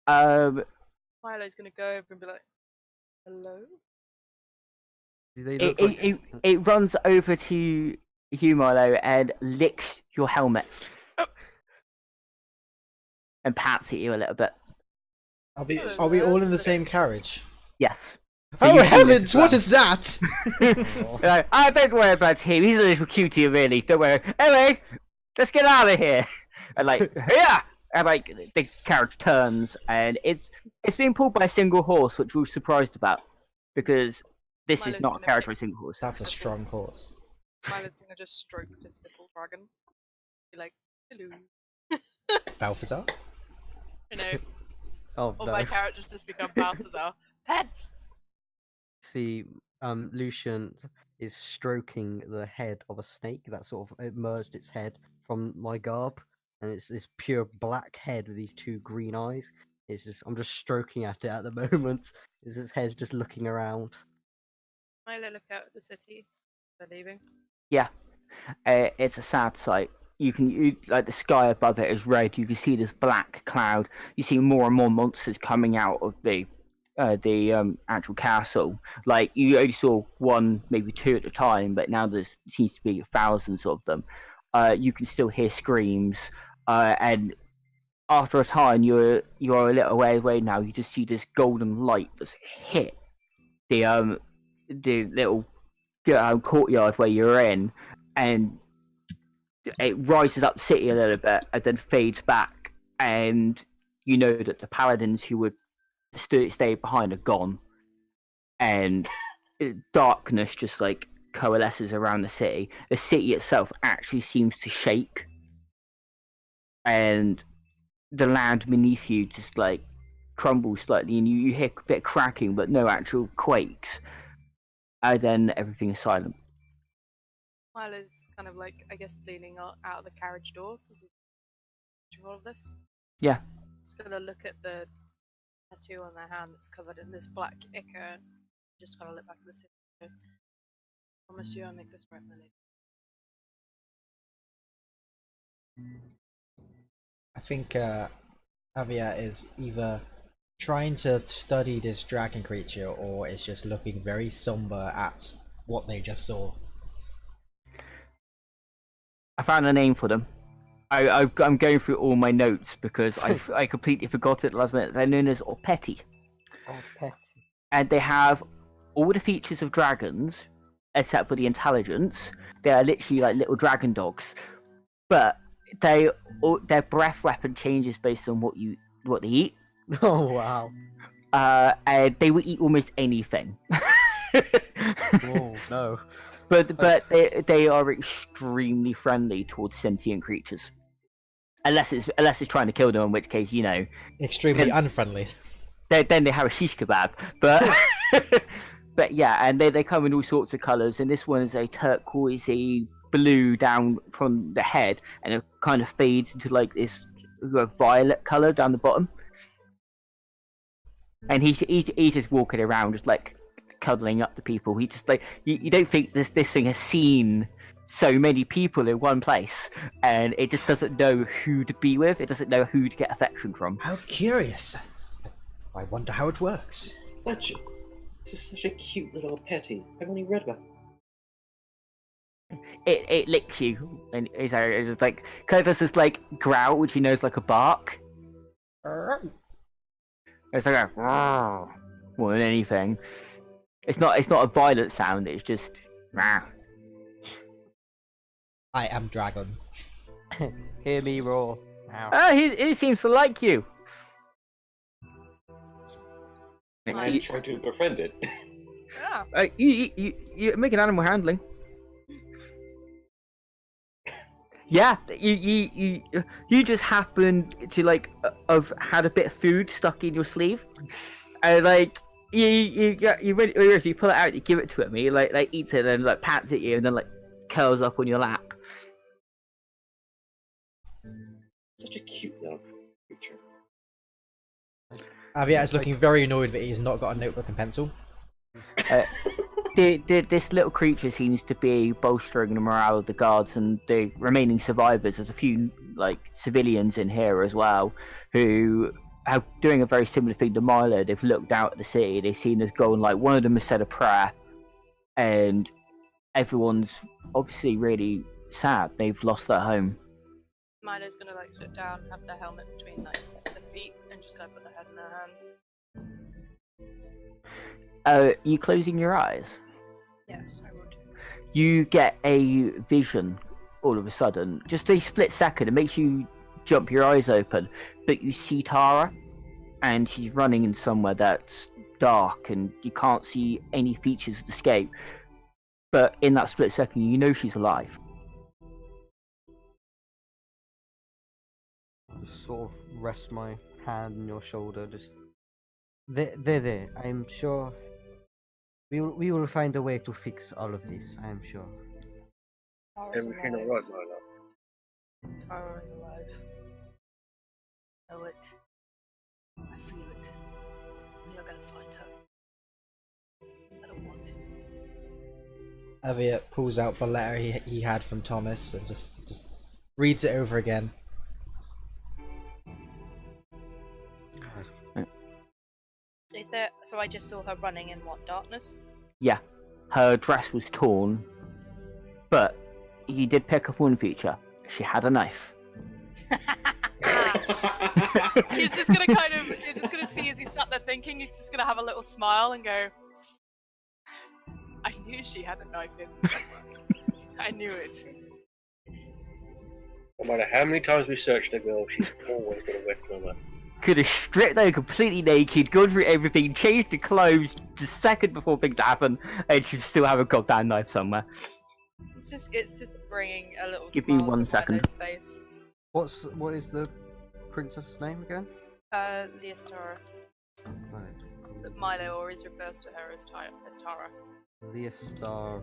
Milo's gonna go over and be like, "Hello." do they look like... it runs over to you, Milo, and licks your helmet and pats at you a little bit. Are we all in the same carriage? Yes. So Oh you see heavens! this, What is that? like, oh, don't worry about him. He's a little cutie, really. Don't worry. Anyway, let's get out of here. And like, yeah. And like, the carriage turns, and it's being pulled by a single horse, which we were surprised about, because this is Milo's not a gonna carriage pick- for a single horse. That's a strong horse. Milo's gonna just stroke this little dragon. Be like, "Hello." Balthazar? You know, Oh, all no. my characters just become Balthazar. Pets. See, Lucian is stroking the head of a snake that sort of emerged its head from my garb, and it's this pure black head with these two green eyes. I'm just stroking at it at the moment. Its head's just looking around. Milo, look out at the city. They're leaving. Yeah, it's a sad sight. You like the sky above it is red. You can see this black cloud. You see more and more monsters coming out of the actual castle. Like you only saw one, maybe two at a time, but now there seems to be thousands of them. You can still hear screams, and after a time, you're a little way away now. You just see this golden light that's hit the little courtyard where you're in, and it rises up the city a little bit and then fades back, and you know that the paladins who would stay behind are gone, and darkness just like coalesces around the city. The city itself actually seems to shake, and the land beneath you just like crumbles slightly, and you hear a bit of cracking but no actual quakes, and then everything is silent. Milo's kind of like, I guess, leaning out of the carriage door because he's watching all of this. Yeah. He's gonna look at the tattoo on their hand that's covered in this black ichor and just kind of look back at the city. I promise you I'll make this right, my lady. I think Javier is either trying to study this dragon creature or is just looking very somber at what they just saw. I found a name for them. I'm going through all my notes because I completely forgot it last minute. They're known as Orpetti, Oh, petty. and they have all the features of dragons except for the intelligence. They are literally like little dragon dogs, but their breath weapon changes based on what they eat. Oh, wow. And they will eat almost anything. Oh, no. But they are extremely friendly towards sentient creatures, unless it's trying to kill them, in which case Extremely unfriendly. then they have a shish kebab. But but yeah, and they come in all sorts of colours, and this one is a turquoisey blue down from the head, and it kind of fades into like this violet colour down the bottom. And he's just walking around, just like cuddling up to people. He just like you don't think this thing has seen so many people in one place, and it just doesn't know who to be with. It doesn't know who to get affection from. How curious. I wonder how it works. This is such a cute little petty. I've only read about It licks you, and it's just like kind of does this like growl, which he knows like a bark. It's like a more than anything. It's not a violent sound. It's just. I am dragon. Hear me roar. Ow. Ah, he seems to like you. and I try to befriend it. Yeah. You make an animal handling. Yeah, you just happen to like have had a bit of food stuck in your sleeve, and like you pull it out, you give it to him, he like eats it, and then like pats at you, and then like curls up on your lap. Such a cute little creature. Aviat is looking very annoyed that he's not got a notebook and pencil. This little creature seems to be bolstering the morale of the guards and the remaining survivors. There's a few like civilians in here as well who are doing a very similar thing to Milo. They've looked out at the city, they've seen us go, and like one of them has said a prayer, and everyone's obviously really sad. They've lost their home. Milo's gonna like sit down, have their helmet between like their feet, and just kind of put their head in their hands. You closing your eyes? Yes, I would. You get a vision all of a sudden, just a split second. It makes you jump your eyes open, but you see Tara, and she's running in somewhere that's dark, and you can't see any features of escape. But in that split second, you know she's alive. Just sort of rest my hand on your shoulder. Just there. I'm sure we will find a way to fix all of this. I'm sure. Tara's Everything alive. alright, Milo? Tara is alive. I know it. I feel it. We are gonna find her. I don't want to. Aviat pulls out the letter he had from Thomas and just reads it over again. Is there? So I just saw her running in what, darkness? Yeah, her dress was torn, but he did pick up one feature. She had a knife. He's just gonna you're just gonna see as he's sat there thinking, he's just gonna have a little smile and go, I knew she had a knife in somewhere. I knew it. No matter how many times we search the girl, she's always got a weapon on her. Could have stripped her completely naked, gone through everything, changed the clothes the second before things happen, and she'd still have a goddamn knife somewhere. It's just bringing a little Give me smile 1 to second. Milo's face. What is the princess's name again? Leostara. Right. But Milo always refers to her as Tara. Leostar.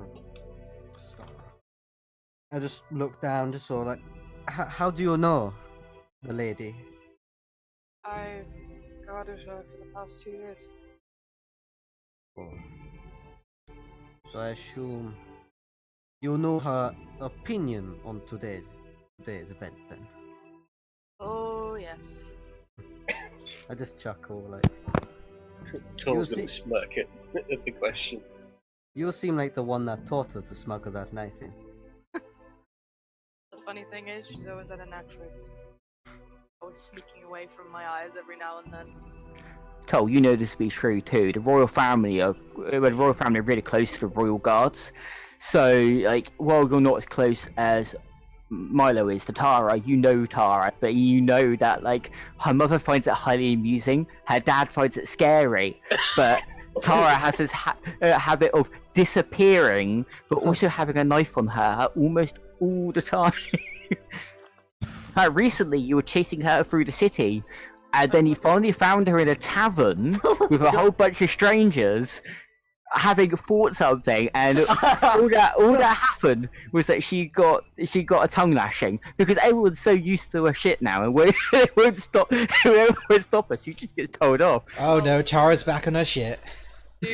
I just looked down, just saw like, how do you know the lady? I've guarded her for the past 2 years. Oh. So I assume you know her opinion on today's event then. Oh, yes. I just chuckle like, Cole's You gonna smirk at the question. you seem like the one that taught her to smuggle that knife in. The funny thing is, she's always had a knack for it. Always sneaking away from my eyes every now and then. Toll, you know this to be true too. The royal family are really close to the royal guards. So, like, while you're not as close as Milo is to Tara, you know Tara, but you know that like her mother finds it highly amusing, her dad finds it scary, but Tara has this habit of disappearing, but also having a knife on her almost all the time. Recently, you were chasing her through the city, and then you finally found her in a tavern with a whole bunch of strangers having fought something, and all that happened was that she got a tongue lashing because everyone's so used to her shit now, and it won't stop. Whoever won't stop her, she just gets told off. Oh no, Tara's back on her shit. Do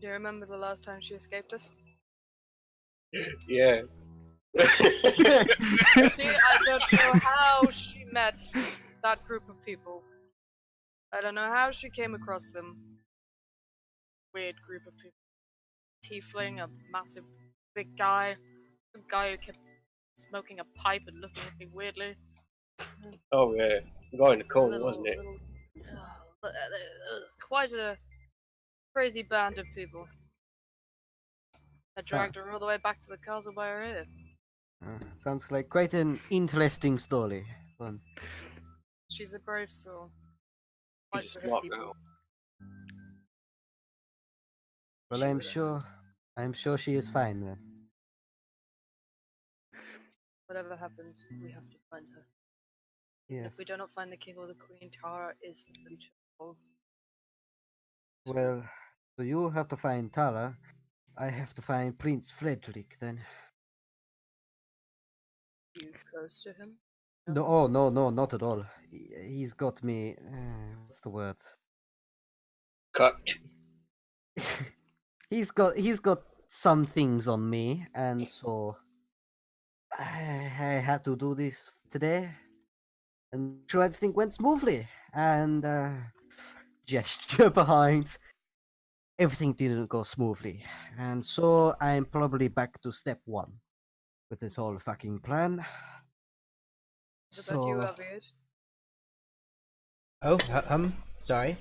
you remember the last time she escaped us? Yeah. See, I don't know how she met that group of people. I don't know how she came across them. Weird group of people. Tiefling, a massive big guy, a guy who kept smoking a pipe and looking at me weirdly. Oh yeah. The guy in the corner, Little- wasn't it? little- it was quite a crazy band of people. I dragged her all the way back to the castle by her ear. Sounds like quite an interesting story. One. She's a brave soul. She's Fight a for her smart people. girl. Well, I'm sure she is fine then. Whatever happens, we have to find her. Yes. If we do not find the king or the queen, Tara is in trouble. Well, So you have to find Tara. I have to find Prince Frederick then. You close to him? No, oh no, not at all. He's got me. What's the word? Cut. He's got some things on me, and so I had to do this today, and sure everything went smoothly. And gesture behind, everything didn't go smoothly, and so I'm probably back to step one with this whole fucking plan. What about you, So Aviad? Oh, sorry.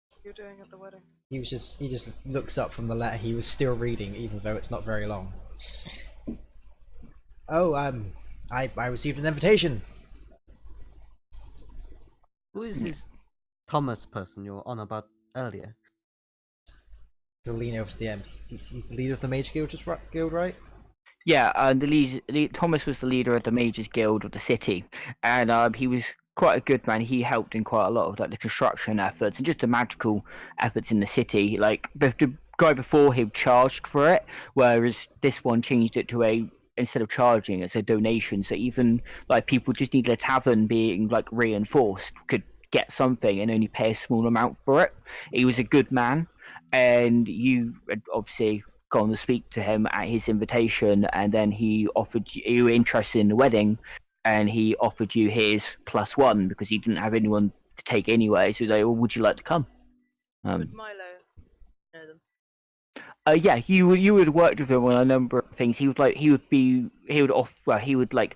What you're doing at the wedding? He just looks up from the letter he was still reading, even though it's not very long. Oh, I received an invitation. who is this Thomas person you were on about earlier? He'll lean over to the end. He's the leader of the Mage Guild, guild, right? Yeah, Thomas was the leader of the Mages Guild of the city, and he was quite a good man. He helped in quite a lot of like the construction efforts and just the magical efforts in the city. Like the guy before him charged for it, whereas this one changed it to a instead of charging, it's a donation. So even like people just needed a tavern being like reinforced could get something and only pay a small amount for it. He was a good man, and you had obviously gone to speak to him at his invitation, and then he offered you were interested in the wedding, and he offered you his +1 because he didn't have anyone to take anyway. So he's like, well, would you like to come? Would Milo know them? Yeah, you would have worked with him on a number of things. He would like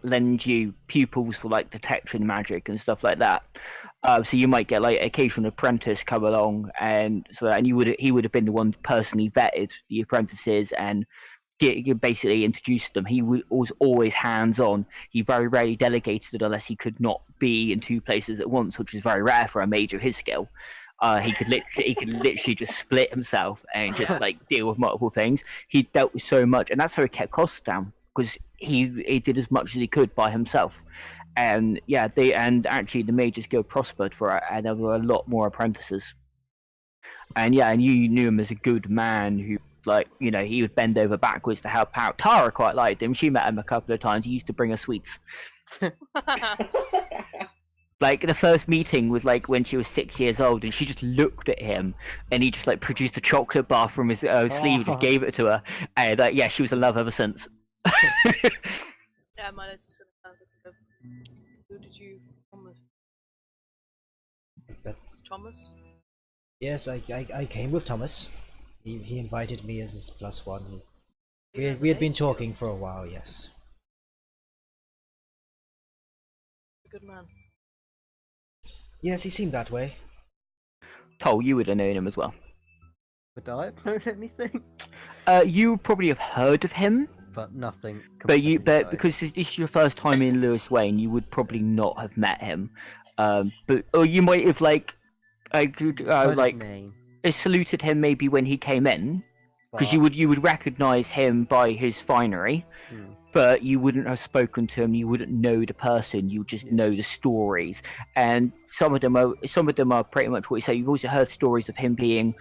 lend you pupils for like detection magic and stuff like that. So you might get like occasional apprentice come along, and he would have been the one personally vetted the apprentices and basically introduced them. He was always hands on. He very rarely delegated unless he could not be in two places at once, which is very rare for a mage of his skill. He could literally just split himself and just like deal with multiple things. He dealt with so much, and that's how he kept costs down because he did as much as he could by himself. And yeah, actually the Mages Guild prospered for it, and there were a lot more apprentices. And yeah, and you knew him as a good man who, like, you know, he would bend over backwards to help out. Tara quite liked him. She met him a couple of times. He used to bring her sweets. Like the first meeting was like when she was 6 years old, and she just looked at him, and he just like produced a chocolate bar from his sleeve, and just gave it to her, and yeah, she was in love ever since. Yeah, Milo's just gonna think of who did you come with? It's Thomas? Yes, I came with Thomas. He invited me as his +1. We Yeah, had the been Mage talking for a while, yes. Good man. Yes, he seemed that way. Toll, you would have known him as well. Would I have known anything? You probably have heard of him, But nothing. but compelling, because this is your first time in Lewiswane, you would probably not have met him. Or you might have like heard his like name, saluted him maybe when he came in, because but- you would recognize him by his finery, Hmm. but you wouldn't have spoken to him. You wouldn't know the person. You just know the stories, and some of them are pretty much what you say. You've also heard stories of him being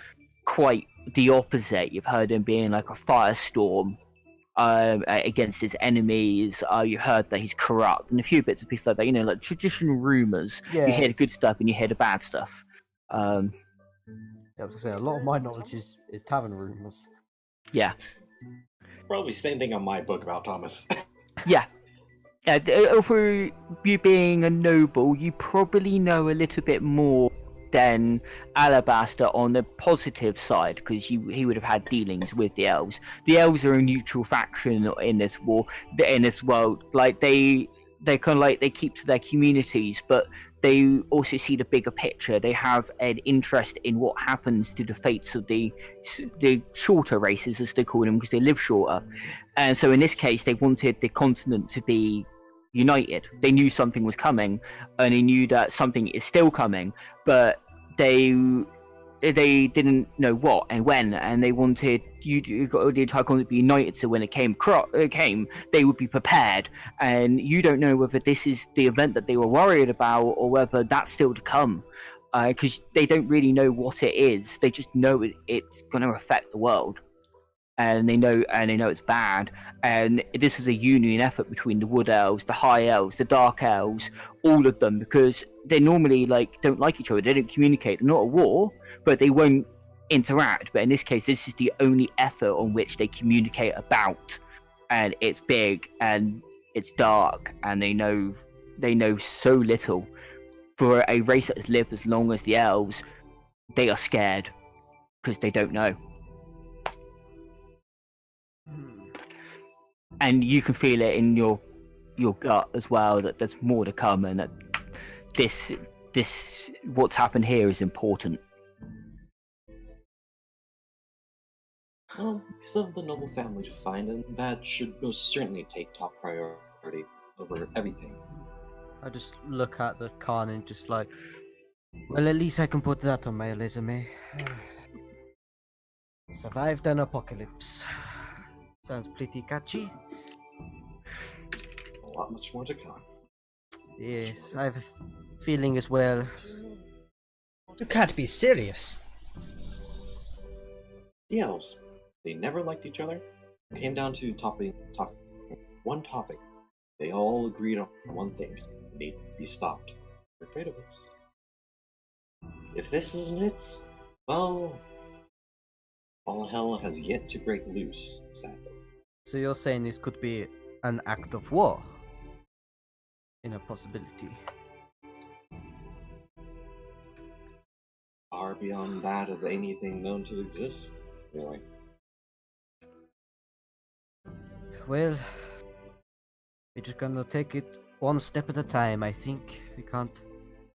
quite the opposite. You've heard him being like a firestorm against his enemies. You heard that he's corrupt and a few bits and pieces like that. You know, like traditional rumors. You hear the Yes. good stuff and you hear the bad stuff. I was gonna say a lot of my knowledge is tavern rumors. Yeah. Probably same thing on my book about Thomas. Yeah. For you being a noble, you probably know a little bit more than Alabaster on the positive side, because he would have had dealings with the elves. The elves are a neutral faction in this war, in this world. Like they kind of like they keep to their communities, but they also see the bigger picture. They have an interest in what happens to the fates of the shorter races, as they call them, because they live shorter. And so in this case, they wanted the continent to be united. They knew something was coming, and they knew that something is still coming, but they didn't know what and when, and they wanted the entire continent to be united, so when it came, they would be prepared. And you don't know whether this is the event that they were worried about or whether that's still to come. because they don't really know what it is. They just know it's going to affect the world, and they know it's bad. And this is a union effort between the Wood Elves, the High Elves, the Dark Elves, all of them, because they normally don't like each other. They don't communicate. They're not at war, but they won't interact. But in this case, this is the only effort on which they communicate about, and it's big and it's dark, and they know so little. For a race that has lived as long as the elves, they are scared because they don't know. And you can feel it in your gut as well that there's more to come, and that this what's happened here is important. Well, we still have the noble family to find, and that should most certainly take top priority over everything. I just look at the Khan and just like, well, at least I can put that on my resume. Survived an apocalypse. Sounds pretty catchy. A lot much more to come. Yes, I have a feeling as well. You can't be serious. The elves, they never liked each other. It came down to talking one topic. They all agreed on one thing. It needed to be stopped. They're afraid of it. If this isn't it, well, all hell has yet to break loose, sadly. So you're saying this could be an act of war? In a possibility. Far beyond that of anything known to exist, really. Well, we're just gonna take it one step at a time, I think. We can't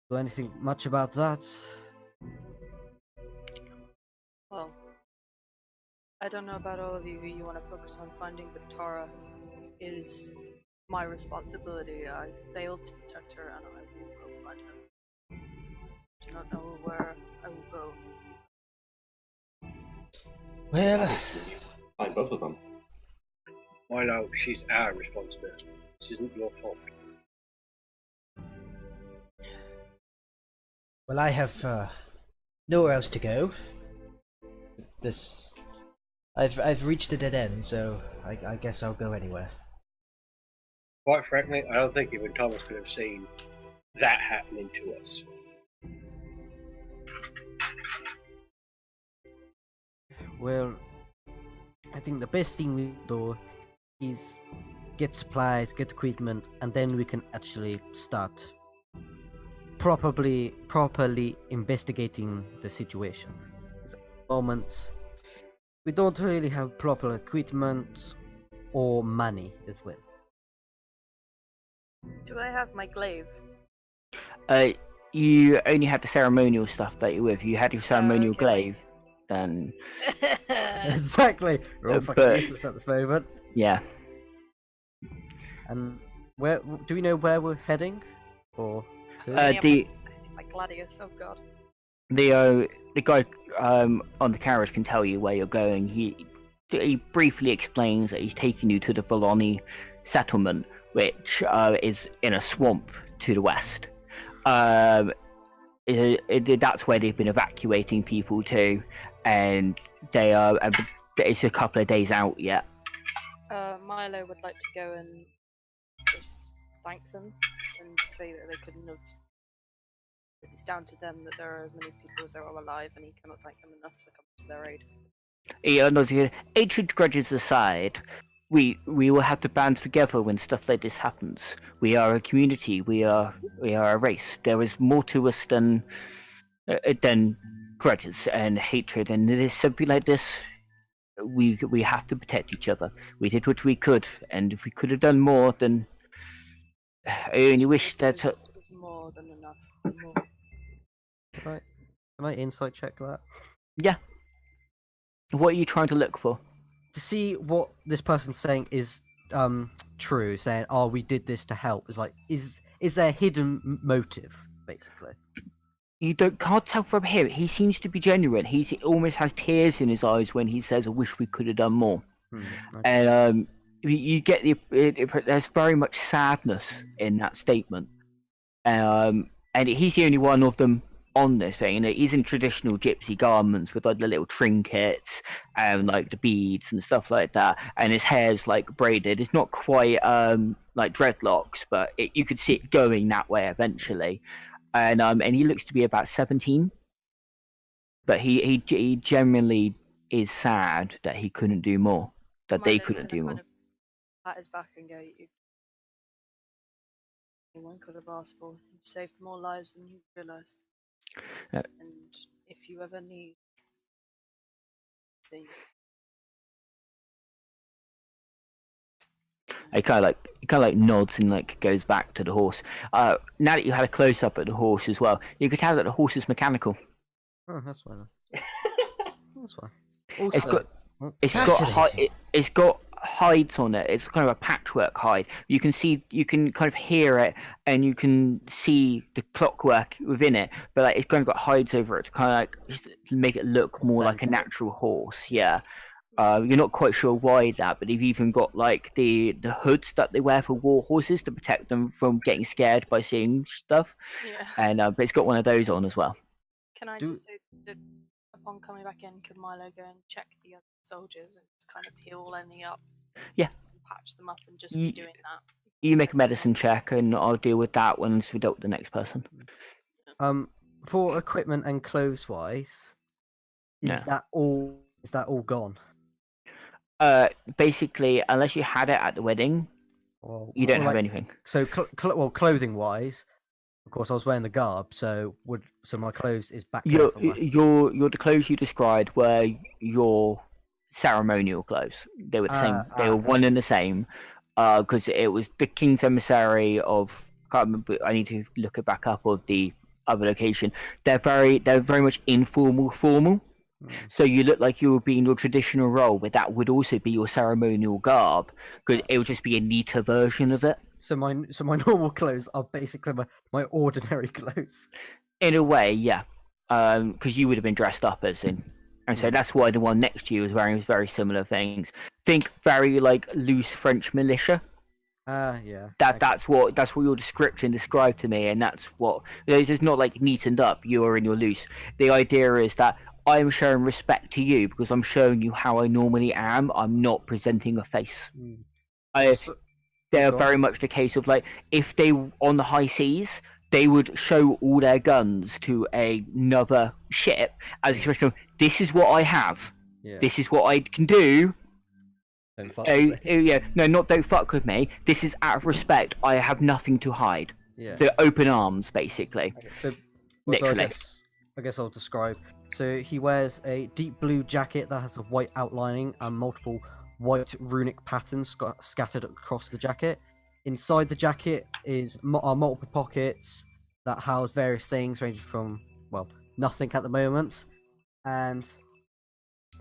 do anything much about that. Well, I don't know about all of you who you want to focus on finding, but Tara is my responsibility. I failed to protect her, and I will go find her. I do not know where I will go. Well, Obviously, find both of them. I know she's our responsibility. This isn't your fault. well, I have nowhere else to go. I've reached a dead end, so I guess I'll go anywhere. Quite frankly, I don't think even Thomas could have seen that happening to us. Well, I think the best thing we do is get supplies, get equipment, and then we can actually start properly investigating the situation. 'Cause at the moment, we don't really have proper equipment or money as well. Do I have my glaive? You only had the ceremonial stuff that you're with. You had your ceremonial okay, wait. glaive, then Exactly. We're all fucking but- useless at this moment. yeah. And where do we know where we're heading? Or to? Yeah, The my gladius, oh god. the guy on the carriage can tell you where you're going. He briefly explains that he's taking you to the Voloni settlement, which is in a swamp to the west. That's where they've been evacuating people to, and they are. It's a couple of days out yet. Milo would like to go and just thank them and say that they couldn't have. It's down to them that there are as many people as there are alive, and he cannot thank them enough for coming to their aid. Ancient grudges aside, we will have to band together when stuff like this happens. We are a community. We are a race. There is more to us than grudges and hatred. And it is something like this. We have to protect each other. We did what we could, and if we could have done more, then I only wish that. Was more than enough. More. Can I insight check that? Yeah. What are you trying to look for? To see what this person's saying is true, saying, "Oh, we did this to help." Is like, is there a hidden motive, basically? You can't tell from him. He seems to be genuine. He almost has tears in his eyes when he says, "I wish we could have done more." Okay. And you get there's very much sadness in that statement. And he's the only one of them on this thing. And he's in traditional gypsy garments with like the little trinkets and like the beads and stuff like that. And his hair's like braided. It's not quite like dreadlocks, but you could see it going that way eventually. And he looks to be about 17. But he genuinely is sad that he couldn't do more. That they Milo's couldn't gonna do kind more. of pat his back and go, anyone could have asked for. You saved more lives than you realised. Yeah. And if you ever need things, He kind of like nods and like goes back to the horse. Now that you had a close up at the horse as well, you could tell that the horse is mechanical. Oh, that's fine. That's fine. It's Also, got it's got hides on it. It's kind of a patchwork hide. You can kind of hear it, and you can see the clockwork within it. But like, it's kind of got hides over it to kind of like just make it look more like a Authentic. natural horse. Yeah. You're not quite sure why that, but they've even got like the hoods that they wear for war horses to protect them from getting scared by seeing stuff. yeah. And but it's got one of those on as well. Can I Do- just say that upon coming back in, could Milo go and check the other soldiers and just kind of heal any up? Yeah. And patch them up and just be Ye- doing that. You make a medicine check, and I'll deal with that once we dealt with the next person. For equipment and clothes wise, is Yeah. that all? Is that all gone? Basically, unless you had it at the wedding, Or, you don't or have like- anything. So, clothing wise, of course, I was wearing the garb, so my clothes is back there somewhere. The clothes you described were your ceremonial clothes. They were the same. They were one and the same. Because it was the king's emissary of. I can't remember. I need to look it back up of the other location. They're very much informal, formal. So you look like you would be in your traditional role, but that would also be your ceremonial garb, because it would just be a neater version of it. So my normal clothes are basically my ordinary clothes. In a way, yeah. Because you would have been dressed up as in, and so that's why the one next to you was wearing very similar things. Think very like loose French militia. Yeah. That's what your description described to me, and that's what it's just not like neatened up. You are in your loose. The idea is that I'm showing respect to you because I'm showing you how I normally am. I'm not presenting a face. They're Go on. very much the case of like if they on the high seas, they would show all their guns to another ship as expression of this is what I have. Yeah. This is what I can do. Don't fuck with me. Yeah, no, not don't fuck with me. This is out of respect. I have nothing to hide. Yeah. So open arms, basically. So, Literally. I guess I'll describe. So he wears a deep blue jacket that has a white outlining and multiple white runic patterns scattered across the jacket. Inside the jacket are multiple pockets that house various things, ranging from nothing at the moment, and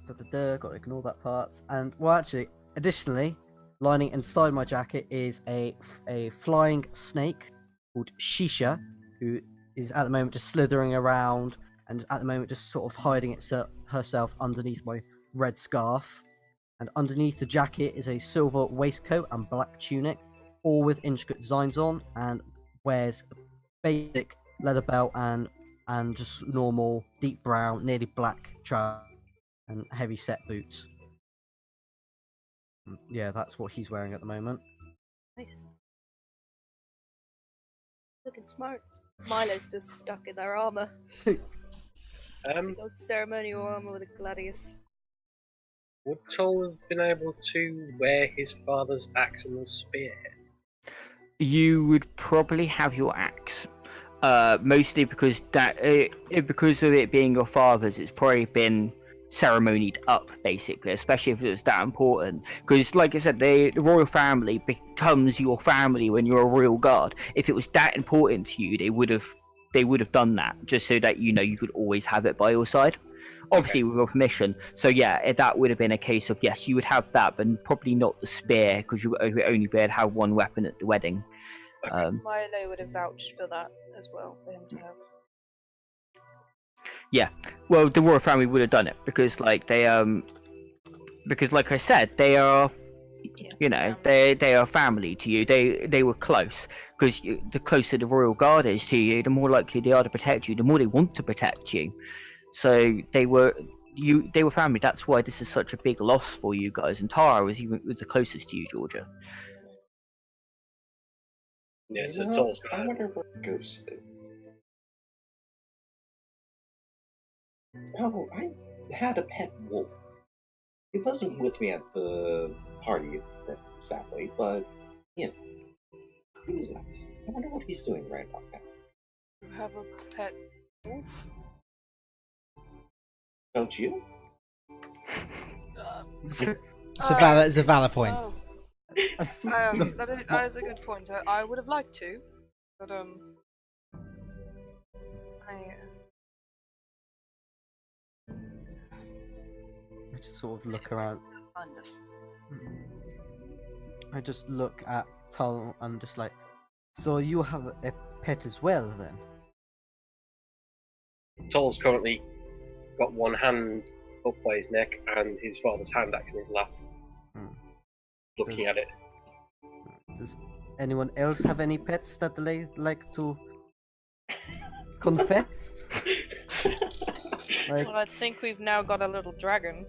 gotta ignore that part. And actually, additionally, lining inside my jacket is a flying snake called Shisha, who is at the moment just slithering around and at the moment just sort of hiding herself underneath my red scarf. And underneath the jacket is a silver waistcoat and black tunic, all with intricate designs on, and wears a basic leather belt and just normal deep brown, nearly black trousers and heavy set boots. Yeah, that's what he's wearing at the moment. Nice. Looking smart. Milo's just stuck in their armor. Ceremonial armor with a gladius. Would Toll have been able to wear his father's axe and spear? You would probably have your axe. Mostly because because of it being your father's, it's probably been ceremonied up, basically, especially if it was that important. Because, like I said, the royal family becomes your family when you're a royal guard. If it was that important to you, they would have done that just so that you could always have it by your side, obviously with your permission. So yeah, that would have been a case of yes, you would have that, but probably not the spear because you would only be able to have one weapon at the wedding. Milo would have vouched for that as well, for him to have. Yeah, well, the royal family would have done it because, like I said, they are Yeah, You know, family. they are family to you. They were close because the closer the royal guard is to you, the more likely they are to protect you. The more they want to protect you. So they were family. That's why this is such a big loss for you guys. And Tara was the closest to you, Georgia. Yeah, so You know, Toll's I gonna. wonder where Ghost is. Oh, I had a pet wolf. He wasn't with me at the party, sadly, but you know, he was nice. I wonder what he's doing right about now. You have a pet wolf? Don't you? It's a valid point. Oh, that is a good point. I would have liked to, but I just sort of look around. Unless. I just look at Tull and just like, so you have a pet as well then? Toll's currently got one hand up by his neck and his father's hand axe in his lap, looking at it. Does anyone else have any pets that they like to confess? Like, Well, I think we've now got a little dragon.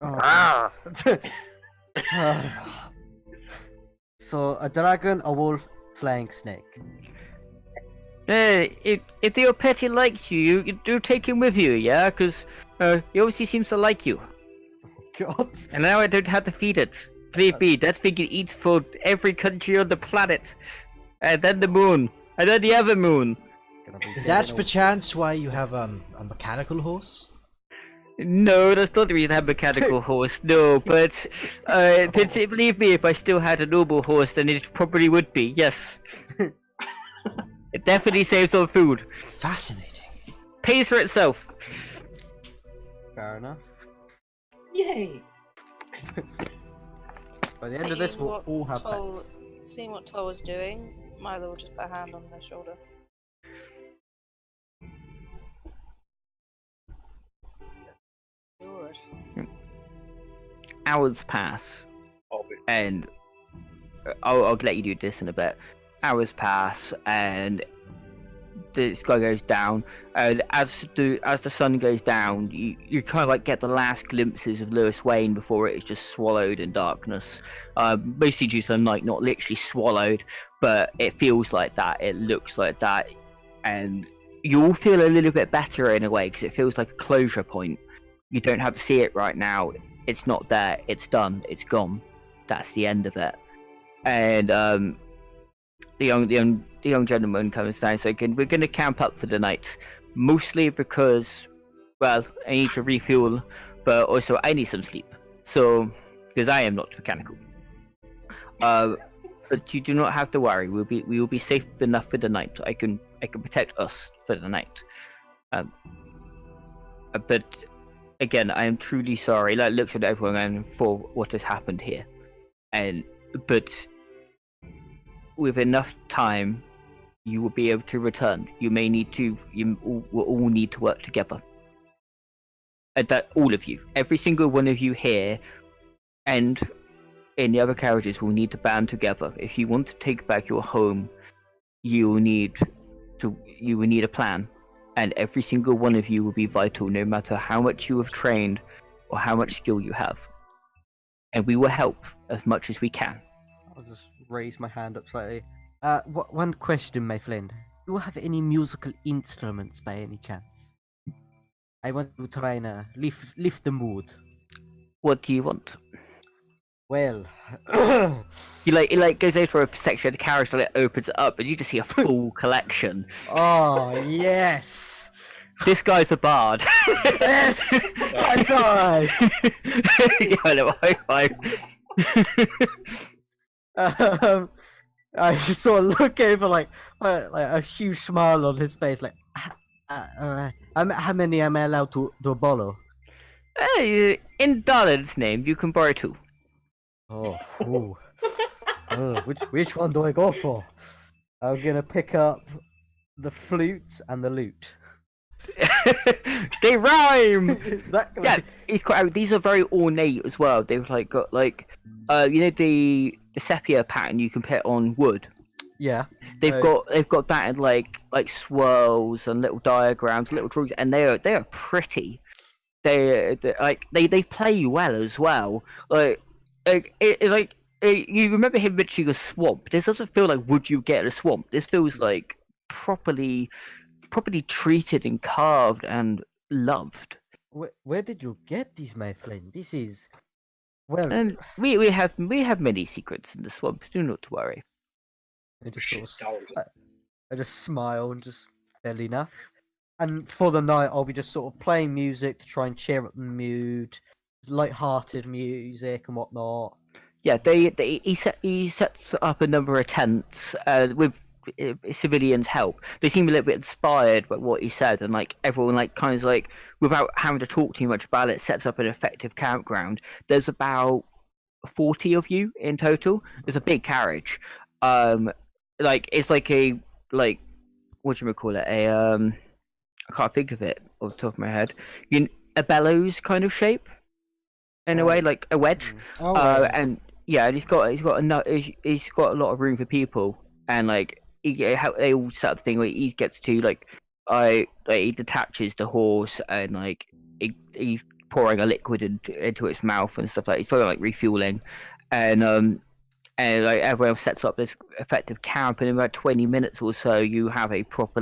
oh, so a dragon, a wolf, flying snake. If your petty likes you, you do take him with you, yeah? Because he obviously seems to like you. God. And now I don't have to feed it. Believe me, that thing eats for every country on the planet. And then the moon. And then the other moon. Is that perchance why you have a mechanical horse? No, that's not the reason I have a mechanical horse. No, but believe me, if I still had a normal horse, then it probably would be. Yes, it definitely saves on food. Fascinating. Pays for itself. Fair enough. Yay! By the end of this, Seeing we'll what all have Toll- pets. Seeing what Toll was doing, Milo will just put a hand on their shoulder. Good. Hours pass, I'll be. and I'll let you do this in a bit. Hours pass, and the sky goes down, and as the sun goes down, you kind of like get the last glimpses of Lewiswane before it is just swallowed in darkness. Mostly due to the night, not literally swallowed, but it feels like that. It looks like that, and you all feel a little bit better in a way because it feels like a closure point. You don't have to see it right now. It's not there. It's done. It's gone. That's the end of it. And the young gentleman comes down. So again, we're going to camp up for the night, mostly because, well, I need to refuel, but also I need some sleep. So, because I am not mechanical. But you do not have to worry. We will be safe enough for the night. I can protect us for the night. But again, I am truly sorry. Like, looks at everyone and for what has happened here, but with enough time, you will be able to return. You may need to. Will all need to work together. And that all of you, every single one of you here, and in the other carriages, will need to band together. If you want to take back your home, you will need a plan. And every single one of you will be vital, no matter how much you have trained or how much skill you have. And we will help as much as we can. I'll just raise my hand up slightly. One question, my friend. Do you have any musical instruments by any chance? I want to try and lift the mood. What do you want? Well, He like goes over a section of the carriage and it opens it up, and you just see a full collection. oh yes, This guy's a bard. yes, high five. Yeah, a little high five. I just sort of look over like a huge smile on his face, like, how many am I allowed to borrow? Hey, in Darlin's name, you can borrow 2. Oh, ooh. Which one do I go for? I'm gonna pick up the flute and the lute. They rhyme. Exactly. Yeah, it's quite. These are very ornate as well. They've like got like, you know the sepia pattern you can put on wood. Yeah. They've got that in like swirls and little diagrams, little drawings, and they are pretty. They play well as well. It's like you remember him mentioning a swamp. This doesn't feel like would you get in a swamp. This feels like properly treated and carved and loved. Where did you get these, my friend? This is well. And we have many secrets in the swamp. Do not worry. I just Shit, sort of, dollars. I just smile and just fair enough. And for the night, I'll be just sort of playing music to try and cheer up the mood, light-hearted music and whatnot. Yeah, he sets up a number of tents with civilians' help. They seem a little bit inspired by what he said, and like everyone like kind of like without having to talk too much about it, sets up an effective campground. There's about 40 of you in total. There's a big carriage. Like it's like a like what do you call it? I can't think of it off the top of my head. A bellows kind of shape, in a way, like a wedge. Oh, right. And yeah, and he's got a lot of room for people, and like they all set up the thing where he gets to he detaches the horse and like he's pouring a liquid into its mouth and stuff like. He's sort of like refueling, and like everyone else sets up this effective camp, and in about 20 minutes or so, you have a proper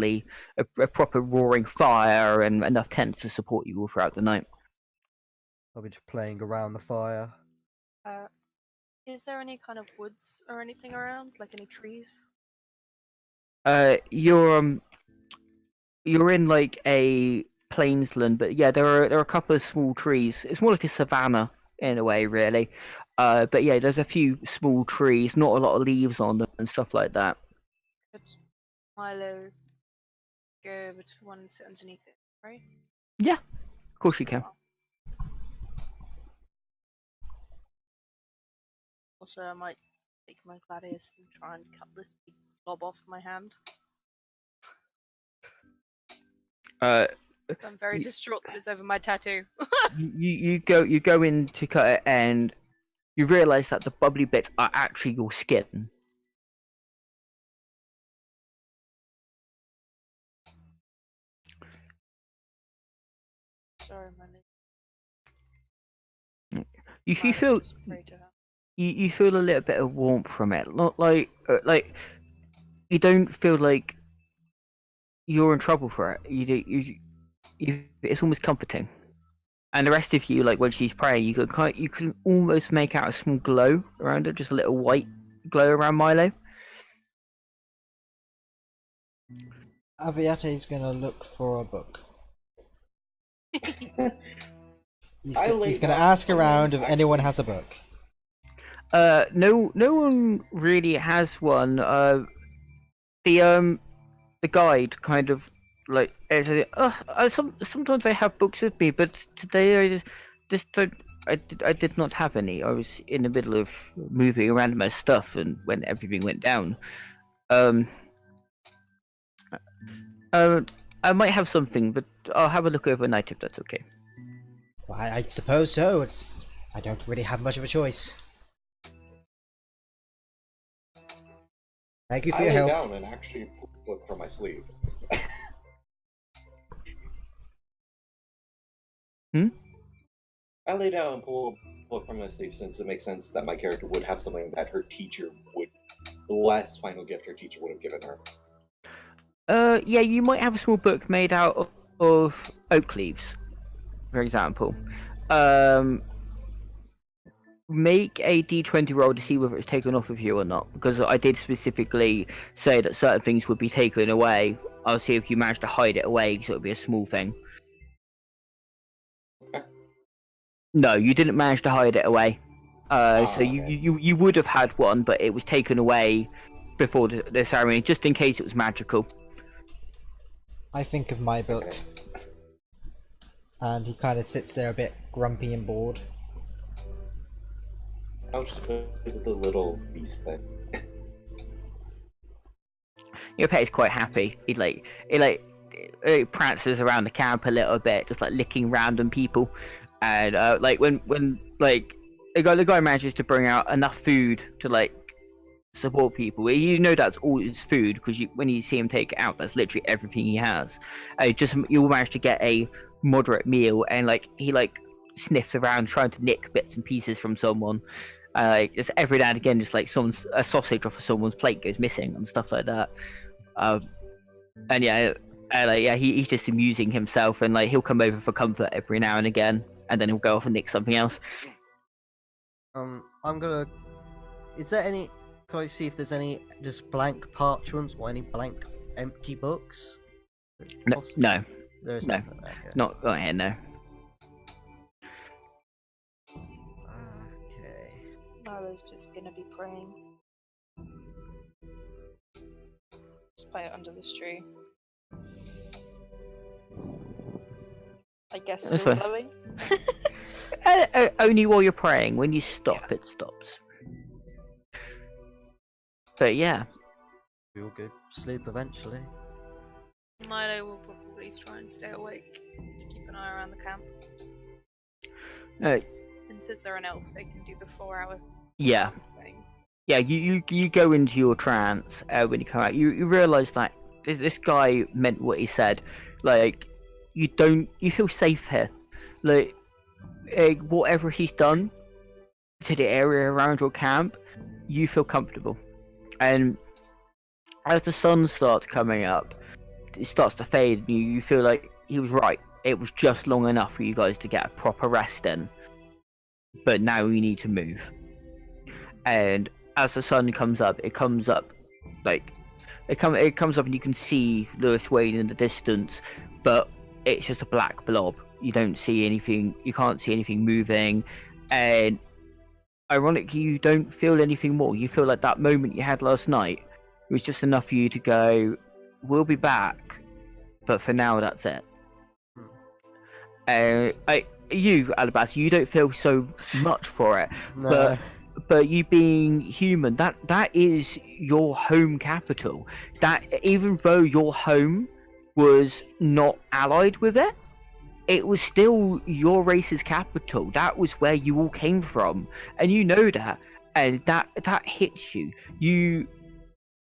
roaring fire and enough tents to support you all throughout the night. I'll be just playing around the fire. Is there any kind of woods or anything around, like any trees? You're in like a plainsland, but yeah, there are a couple of small trees. It's more like a savanna in a way, really. But yeah, there's a few small trees, not a lot of leaves on them and stuff like that. Could Milo go over to one and sit underneath it, right? Yeah, of course you can. Also, I might take my gladius and try and cut this big blob off my hand. I'm very distraught that it's over my tattoo. you go in to cut it, and you realise that the bubbly bits are actually your skin. Sorry, my name. You feel you feel a little bit of warmth from it, not like you don't feel like you're in trouble for it. It's almost comforting. And the rest of you, like when she's praying, you can almost make out a small glow around her, just a little white glow around Milo. Aviate's gonna look for a book. He's gonna ask around if anyone has a book. No one really has one. The guide kind of like sometimes I have books with me, but today I just don't. I did not have any. I was in the middle of moving around my stuff, and when everything went down, I might have something, but I'll have a look overnight if that's okay. Well, I suppose so. I don't really have much of a choice. Thank you for I your lay help. down and actually pull a book from my sleeve. I lay down and pull a book from my sleeve since it makes sense that my character would have something that her teacher would, the last final gift her teacher would have given her. Yeah, you might have a small book made out of oak leaves, for example. Make a d20 roll to see whether it's taken off of you or not, because I did specifically say that certain things would be taken away. I'll see if you manage to hide it away, so it'll be a small thing. Okay. No, you didn't manage to hide it away. So okay. you would have had one, but it was taken away before the ceremony, just in case it was magical. I think of my book. Okay. And he kind of sits there a bit grumpy and bored. I'll just put the little beast thing. Your pet is quite happy. He it prances around the camp a little bit, just like licking random people, and like when like the guy manages to bring out enough food to like support people. You know that's all his food because when you see him take it out, that's literally everything he has. Just you'll manage to get a moderate meal, and like he like sniffs around trying to nick bits and pieces from someone. Like just every now and again, just like a sausage off of someone's plate goes missing and stuff like that. And yeah, he's just amusing himself, and like he'll come over for comfort every now and again, and then he'll go off and nick something else. I'm gonna. Is there any? Can I see if there's any just blank parchments or any blank empty books? No, There is no. nothing. Okay. not here. No. Okay. Molo's just gonna be praying. Just play it under this tree. I guess That's still fine. blowing. Only while you're praying. When you stop, it stops. But yeah, We all go sleep eventually. Milo will probably try and stay awake to keep an eye around the camp. uh, And since they're an elf, they can do the 4-hour yeah. thing. Yeah, you go into your trance when you come out. You realize that this guy meant what he said. Like you feel safe here. Like whatever he's done to the area around your camp, you feel comfortable. And as the sun starts coming up, it starts to fade. And you feel like he was right. It was just long enough for you guys to get a proper rest in. But now you need to move. And as the sun comes up, it comes up and you can see Lewiswane in the distance, but it's just a black blob. You don't see anything. You can't see anything moving, and ironically, you don't feel anything more. You feel like that moment you had last night was just enough for you to go, "We'll be back," but for now, that's it. You, Alabas, you don't feel so much for it, No. but you being human, that is your home capital. That even though your home was not allied with it, it was still your race's capital. That was where you all came from, and you know that, and that hits you.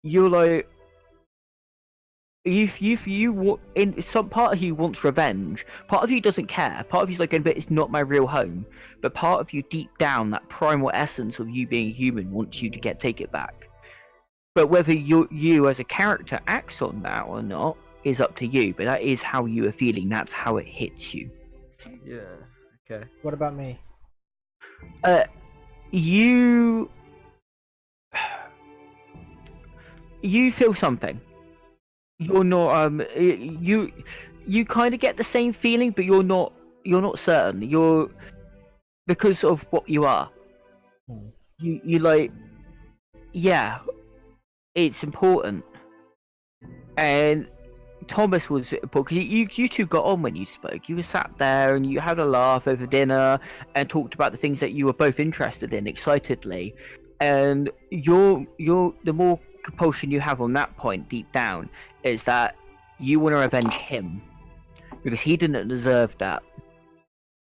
You're like, if you in some part of you wants revenge, part of you doesn't care, part of you's like, but it's not my real home, but part of you deep down, that primal essence of you being human wants you to take it back. But whether you as a character acts on that or not is up to you, but that is how you are feeling. That's how it hits you. Yeah. Okay. What about me? You feel something. You're not you kind of get the same feeling, but you're not certain. You're, because of what you are. Hmm. You like, yeah, it's important. And Thomas was, because you two got on when you spoke. You were sat there and you had a laugh over dinner and talked about the things that you were both interested in excitedly. And the more compulsion you have on that point deep down is that you want to revenge him because he didn't deserve that.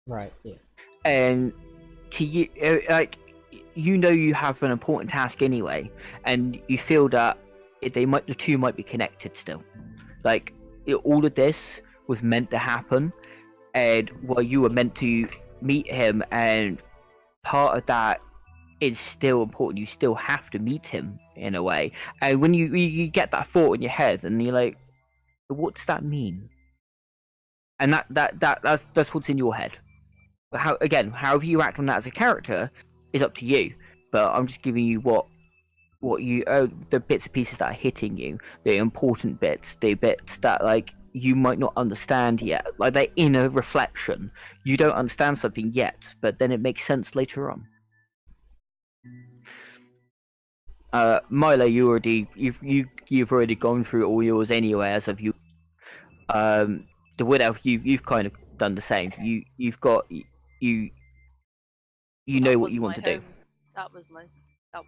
Right. Yeah. And to you, like, you know, you have an important task anyway, and you feel that the two might be connected still. Like, all of this was meant to happen, and while you were meant to meet him, and part of that is still important. You still have to meet him in a way. And when you get that thought in your head, and you're like, what does that mean? And that's what's in your head. But however you act on that as a character is up to you. But I'm just giving you what you the bits and pieces that are hitting you, the important bits, the bits that like you might not understand yet, like they're inner reflection. You don't understand something yet, but then it makes sense later on. Milo, you've already gone through all yours anyway. As of you, the wood elf, you've kind of done the same. You've got you know That what was you want my to do. home. That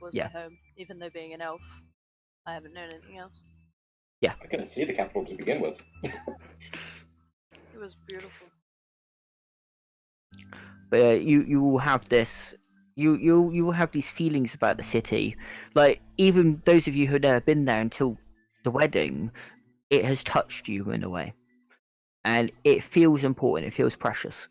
was Yeah. my home. Even though being an elf, I haven't known anything else. I couldn't see the capital to begin with. It was beautiful. But you will have this. You will have these feelings about the city. Like even those of you who had never been there until the wedding, it has touched you in a way, and it feels important. It feels precious.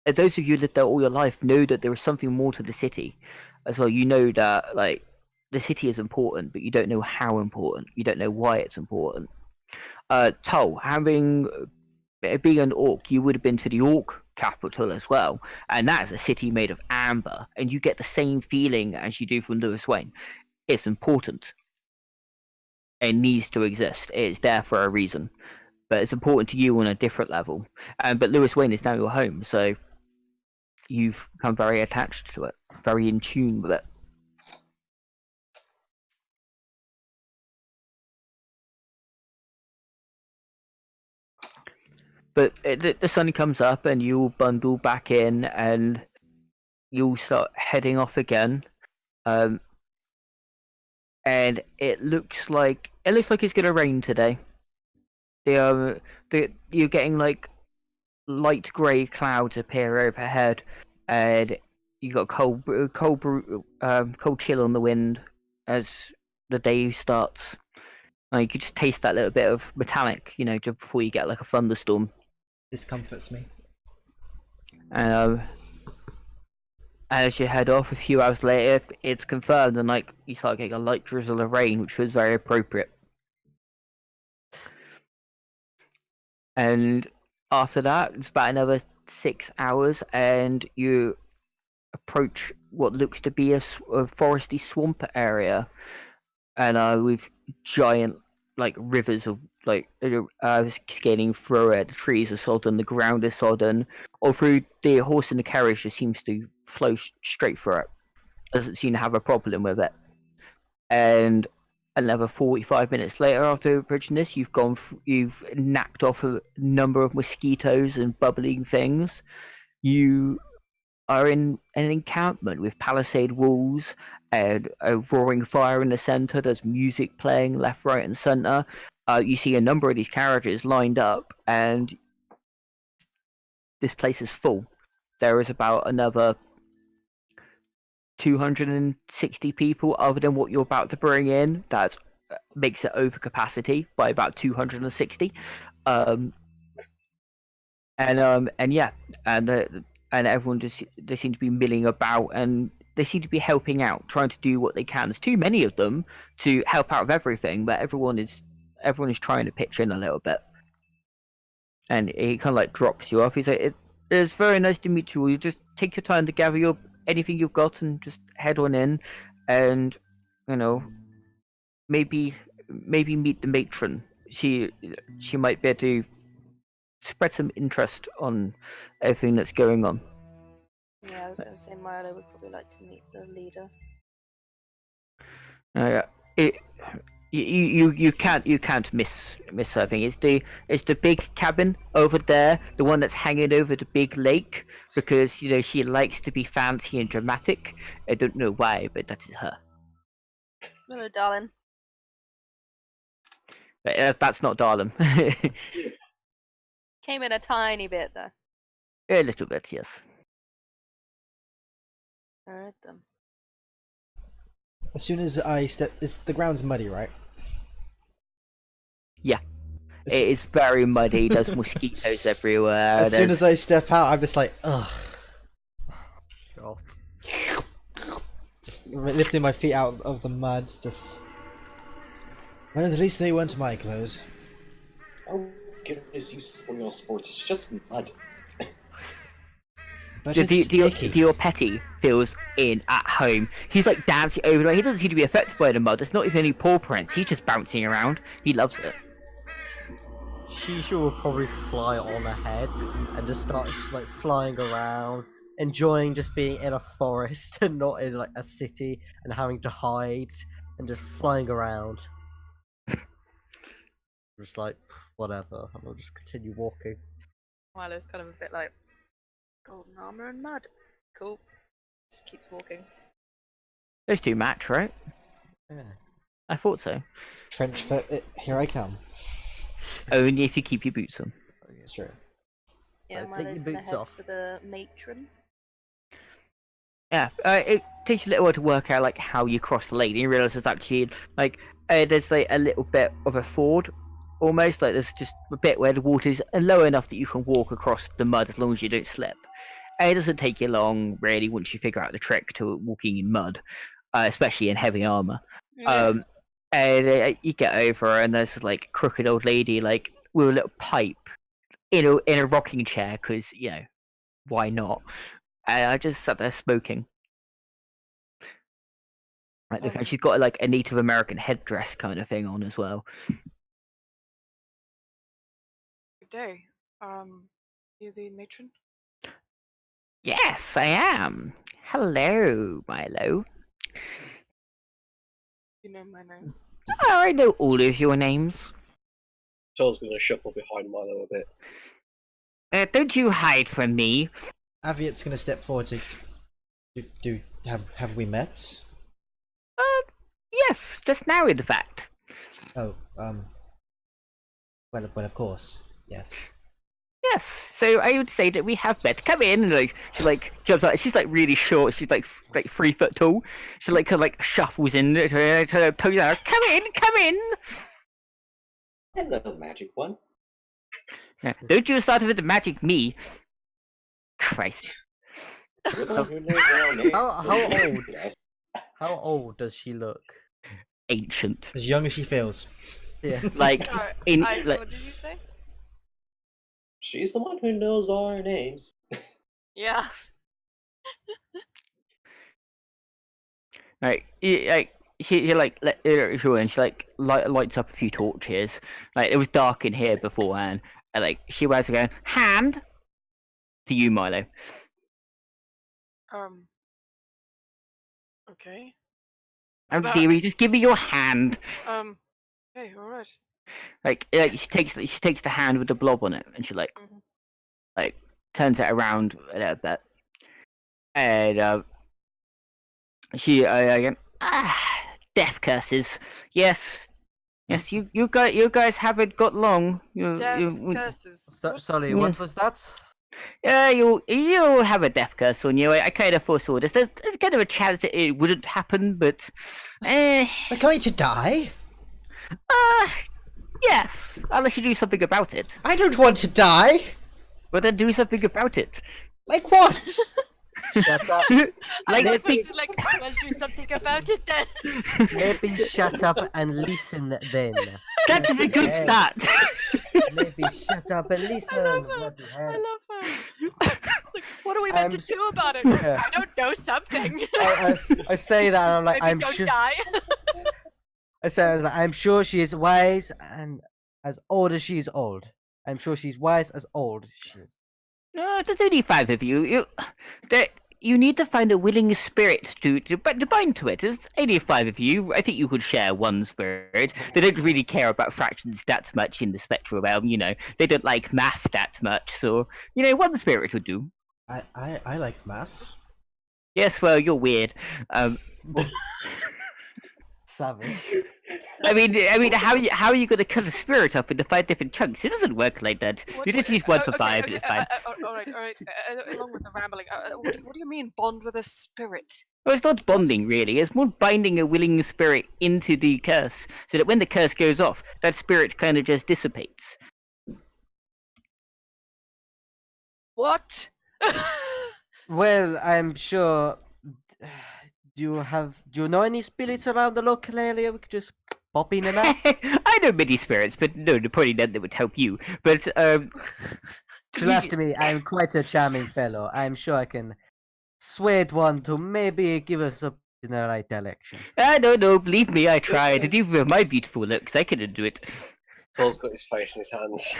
And those of you who lived there all your life know that there is something more to the city, as well. You know that like the city is important, but you don't know how important. You don't know why it's important. Tull, being an orc, you would have been to the orc capital as well, and that's a city made of amber, and you get the same feeling as you do from Lewiswane. It's important. It needs to exist. It's there for a reason, but it's important to you on a different level. But Lewiswane is now your home, so you've become very attached to it, very in tune with it. But the sun comes up, and you all bundle back in, and you all start heading off again. And it looks like it's gonna rain today. You're getting like light grey clouds appear overhead, and you got cold chill on the wind as the day starts. You could just taste that little bit of metallic, just before you get like a thunderstorm. This comforts me. And as you head off, a few hours later, it's confirmed, and like you start getting a light drizzle of rain, which was very appropriate. And after that, it's about another 6 hours, and you approach what looks to be a foresty swamp area, and with giant like rivers of like skating through it. The trees are sodden, the ground is sodden. Or through the horse and the carriage just seems to flow straight through it. Doesn't seem to have a problem with it. And another 45 minutes later, after approaching this, you've napped off a number of mosquitoes and bubbling things. You are in an encampment with palisade walls and a roaring fire in the center. There's music playing left, right, and center. You see a number of these carriages lined up, and this place is full. There is about another 260 people, other than what you're about to bring in. That makes it over capacity by about 260. And yeah, and everyone they seem to be milling about, and they seem to be helping out, trying to do what they can. There's too many of them to help out with everything, but everyone is trying to pitch in a little bit. And he kind of like drops you off. He's like, "It's very nice to meet you. You just take your time to gather anything you've got and just head on in, and maybe meet the matron. She might be able to spread some interest on everything that's going on." Yeah, I was going to say Milo would probably like to meet the leader. You can't miss something. It's the big cabin over there, the one that's hanging over the big lake, because she likes to be fancy and dramatic. I don't know why, but that is her. Hello, darling. But that's not Darlem. Came in a tiny bit though. A little bit, yes. Alright then. As soon as I step, the ground's muddy, right? Yeah. It's It just- is very muddy. There's mosquitoes everywhere. As soon as I step out, I'm just like, ugh. God. Just lifting my feet out of the mud, just. Well, at least they weren't my clothes. Oh, goodness, you spoil sports. It's just mud. But The it's icky. Dior Petty feels at home. He's like dancing over it. He doesn't seem to be affected by the mud. There's not even any paw prints. He's just bouncing around. He loves it. Shisha will probably fly on ahead and just start like flying around, enjoying just being in a forest and not in like a city and having to hide and just flying around. Just like whatever, and I'll just continue walking. Milo's kind of a bit like golden armor and mud. Cool. Just keeps walking. Those two match, right? Yeah. I thought so. Trench foot, here I come. Only if you keep your boots on. It's true. Yeah, take your Milo's gonna boots head off. for the matron. Yeah, it takes you a little while to work out like how you cross the lake. And you realise there's actually like there's like a little bit of a ford, almost like there's just a bit where the water's low enough that you can walk across the mud as long as you don't slip. And it doesn't take you long really once you figure out the trick to walking in mud, especially in heavy armor. And you get over, and there's this, like crooked old lady like with a little pipe in a rocking chair because why not? And I just sat there smoking. Like, Um, she's got like a Native American headdress kind of thing on as well. Good day. You the matron? Yes, I am. Hello, Milo. You know my name. Oh, I know all of your names. Tol's going to shuffle behind Milo a bit. Don't you hide from me. Aviat's gonna step forward to have we met? Yes, just now, in fact. Oh, well, of course, yes. Yes, so I would say that we have met. Come in, and like she like jumps out. She's like really short. She's like 3 foot tall. She like kind of like shuffles in to pose out. Come in, come in. Hello, magic one. Yeah, don't you start with the magic me. Christ. You're the one who knows our name. How old? Yes. How old does she look? Ancient. As young as she feels. Yeah. Like Sorry, in Ice, like, what did you say? She's the one who knows our names. Yeah. she like and she like lights up a few torches. Like it was dark in here beforehand, and like she was going hand to you, Milo. Okay. How But, dare you just give me your hand? Hey, alright. Like she takes the hand with the blob on it, and she like Mhm. turns it around a little bit, and she again death curses. Yes, you guys haven't got long. Death curses. So, What? sorry, Yes. what was that? Yeah, you'll have a death curse on you. I kind of foresaw this. There's kind of a chance that it wouldn't happen, but We're going to die? yes, unless you do something about it. I don't want to die! Well, then do something about it. Like what? Shut up. I Like, love when think- you like, well, do something about it then. Maybe shut up and listen then. That is a good Yes. start. Maybe shut up and listen. I love her. Bloody hell. I love her. Like, what are we meant I'm to do about it? Yeah. I don't know something. I say that and I'm like, Maybe I'm don't sure. die. I say, I'm sure she is wise and as old as she is old. I'm sure she's wise as old as she is. No, there's only 5 of you. You need to find a willing spirit to bind to it. There's only 5 of you. I think you could share one spirit. They don't really care about fractions that much in the spectral realm. They don't like math that much. So one spirit would do. I like math. Yes, well, you're weird. Savage. I mean, how are you going to cut a spirit up into 5 different chunks? It doesn't work like that. You just use one for 5, and it's fine. Alright. Along with the rambling, what do you mean bond with a spirit? Well, it's not bonding, really. It's more binding a willing spirit into the curse, so that when the curse goes off, that spirit kind of just dissipates. What? Well, I'm sure. Do you know any spirits around the local area? We could just pop in and ask. I know many spirits, but no, probably none that would help you. But Trust me, I'm quite a charming fellow. I'm sure I can sway one to maybe give us a in the right direction. no, believe me, I tried. And even with my beautiful looks, I couldn't do it. Tol's got his face in his hands.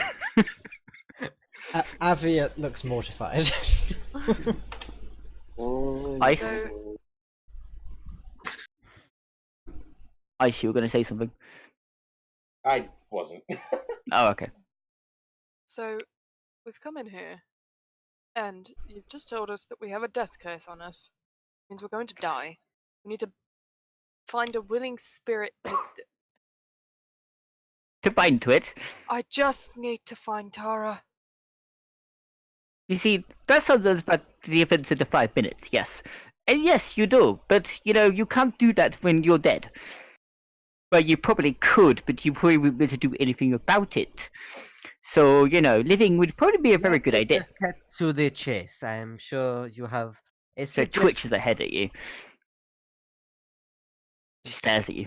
Aviat looks mortified. Ice, So, Ice, you were going to say something. I wasn't. Oh, okay. so we've come in here, and you've just told us that we have a death curse on us. Means we're going to die. We need to find a willing spirit. To bind to it. I just need to find Tara. You see, that sounds about the events in the 5 minutes, yes. And yes, you do, but, you can't do that when you're dead. Well, you probably could, but you probably wouldn't be able to do anything about it. So, living would probably be a very good idea. Just get to the chase. I'm sure you have a So it twitches ahead at you. She stares at you.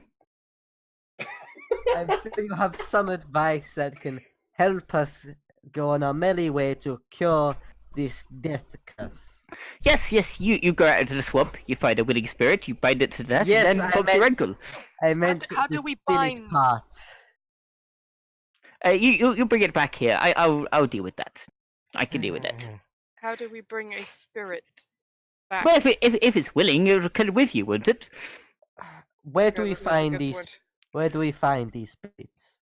I'm sure you have some advice that can help us go on our merry way to cure this death curse. Yes, you go out into the swamp, you find a willing spirit, you bind it to death, Yes, and then bump your ankle. I meant how do the we spirit bind? part. You bring it back here. I'll deal with that. I can deal with that. How do we bring a spirit back? Well, if it's willing, it'll come with you, wouldn't it? Where do Okay, we that's a find good these? point. Where do we find these spirits?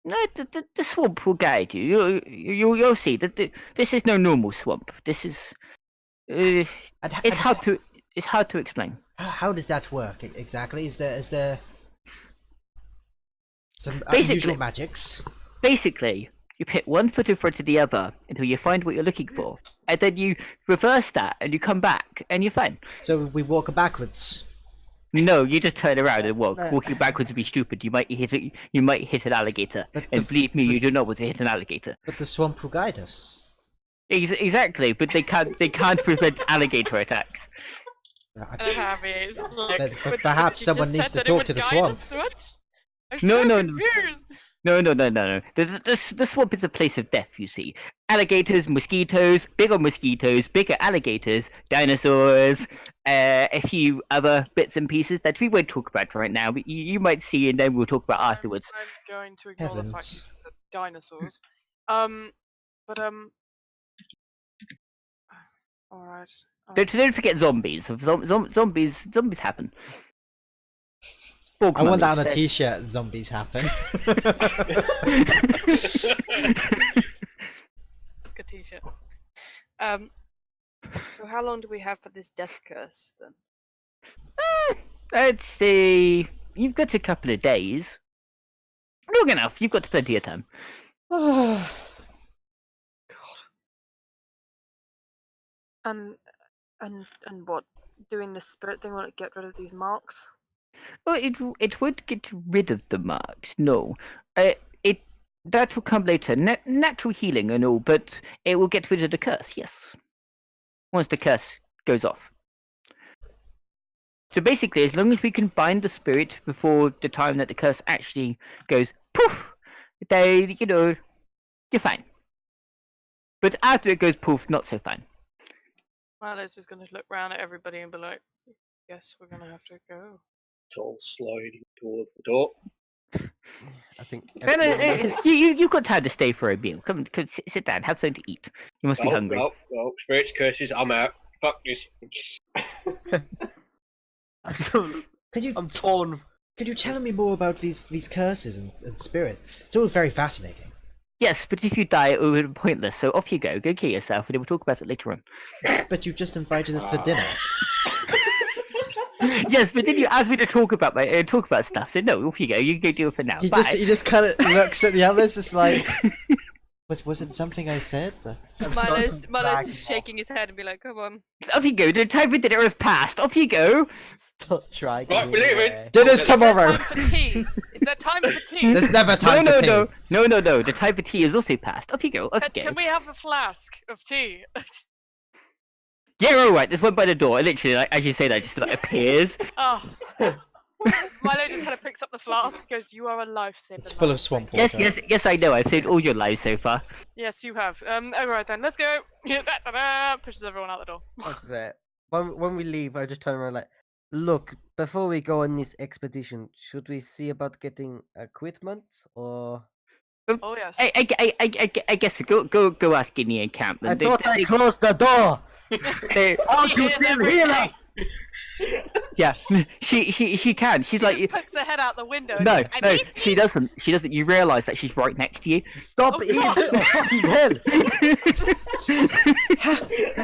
No, the swamp will guide you. You'll see that this is no normal swamp. This is. It's hard to explain. How does that work exactly? Is there some Basically- unusual magics? Basically, you put one foot in front of the other until you find what you're looking for, and then you reverse that, and you come back, and you're fine. So we walk backwards. No, you just turn around and walk. Walking backwards would be stupid. You might hit an alligator, But and believe me, you do not want to hit an alligator. But the swamp will guide us. Exactly, but they can't prevent alligator attacks. I- And happy. It's like, But perhaps you someone just needs said to that it talk would to the guide swamp. us, what? I'm No, so no. confused. No. The swamp is a place of death, you see. Alligators, mosquitoes, bigger mosquitoes, bigger alligators, dinosaurs, a few other bits and pieces that we won't talk about right now, but you might see and then we'll talk about afterwards. I'm going to ignore the fact Heavens. you just said dinosaurs. Alright. Don't forget zombies. Zombies happen. Bog I want that on a mummies, t-shirt. Zombies happen. It's a good t-shirt. So how long do we have for this death curse then? I'd say you've got a couple of days. Long enough. You've got plenty of time. God. And what? Doing the spirit thing will it get rid of these marks? Well, it would get rid of the marks. No, that will come later. Natural healing and all, but it will get rid of the curse. Yes, once the curse goes off. So basically, as long as we can bind the spirit before the time that the curse actually goes poof, then you're fine. But after it goes poof, not so fine. Milo's just gonna look round at everybody and be like, "Guess we're gonna have to go." Tall sliding towards the door. I think. You've got time to stay for a meal. Come sit down, have something to eat. You must be hungry. No, spirits, curses, I'm out. Fuck this. I'm torn. Could you tell me more about these curses and spirits? It's all very fascinating. Yes, but if you die, it would be pointless. So off you go. Go kill yourself, and then we'll talk about it later on. But you just invited us for dinner. Yes, but then you asked me to talk about stuff. So no, off you go. You can go do it for now. He Bye. just kind of looks at the others, just like, was it something I said? Milo's just shaking his head and be like, "Come on." Off you go. The time for dinner has passed. Off you go. Stop trying. Right, we're leaving. Dinner's Is there tomorrow. time for tea? Is there time for tea? There's never time for tea. No. The time for tea is also passed. Off you go. Off you go. Can we have a flask of tea? Yeah, all right. There's one by the door. Literally, like, as you say that, just like appears. Oh. Milo just kind of picks up the flask and goes, "You are a lifesaver." It's full Milo. of swamp water. Yes. I know. I've saved all your lives so far. Yes, you have. Alright then, let's go. Pushes everyone out the door. That's it. When we leave, I just turn around like, look, before we go on this expedition, should we see about getting equipment or? Oh yes. I guess go ask in the I encampment. thought I closed the door. How She do you hears still hear everything. us? Yeah, she can. She's She like, just pokes her head out the window. and no, goes, "I no, need she doesn't. She doesn't. You realise that she's right next to you. Stop Oh, eating! God. Oh, fucking hell!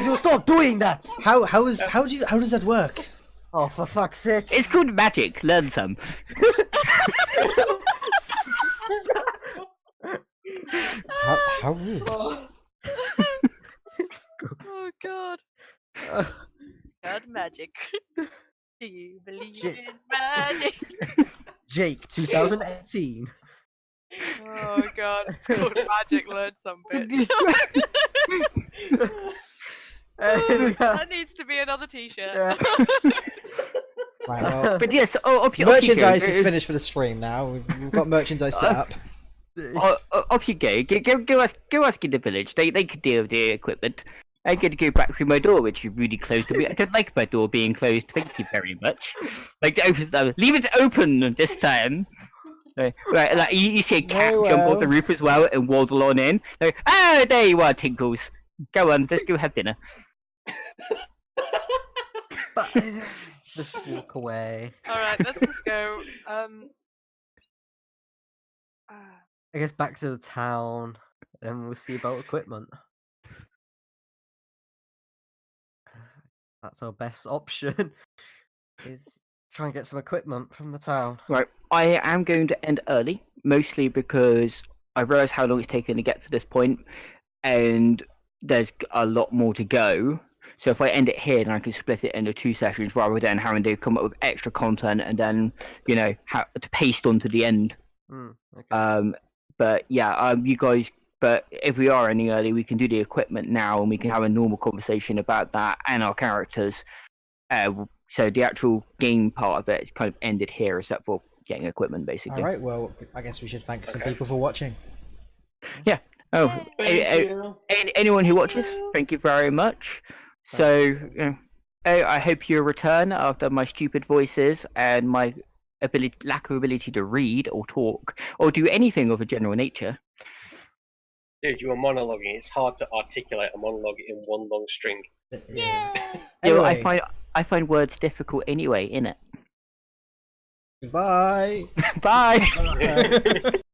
You stop doing that! How does that work? Oh, for fuck's sake! It's called magic. Learn some. How rude. Oh god. It's called magic. Do you believe Shit. in magic? Jake, 2018. Oh god, it's called magic. Learn some bitch. That needs to be another t-shirt. Yeah. Right, well, But yes, off you merchandise go. is finished for the stream now. We've got merchandise set up. Off you go. Go ask in the village. They can deal with the equipment. I'm going to go back through my door, which is really closed to me. I don't like my door being closed. Thank you very much. Like to open, leave it open this time. Right, like you see a cat Very jump off the well. roof as well and waddle on in. Like, oh, there you are, Tinkles. Go on, let's go have dinner. But just walk away. Alright, let's just go. I guess back to the town, and we'll see about equipment. That's our best option. Is try and get some equipment from the town. Right, I am going to end early, mostly because I realise how long it's taken to get to this point, and there's a lot more to go. So if I end it here, then I can split it into 2 sessions rather than having to come up with extra content and then, have to paste onto the end. Okay. But yeah, you guys. But if we are ending early, we can do the equipment now, and we can have a normal conversation about that and our characters. So the actual game part of it is kind of ended here, except for getting equipment, basically. Alright, well, I guess we should thank some people for watching. Yeah. Oh, Thank you. anyone who watches, thank you very much. So, I hope you return after my stupid voices and my lack of ability to read or talk or do anything of a general nature. Dude, you were monologuing. It's hard to articulate a monologue in one long string. It is. Yeah. Anyway, I find words difficult anyway, innit? goodbye. Bye. Bye.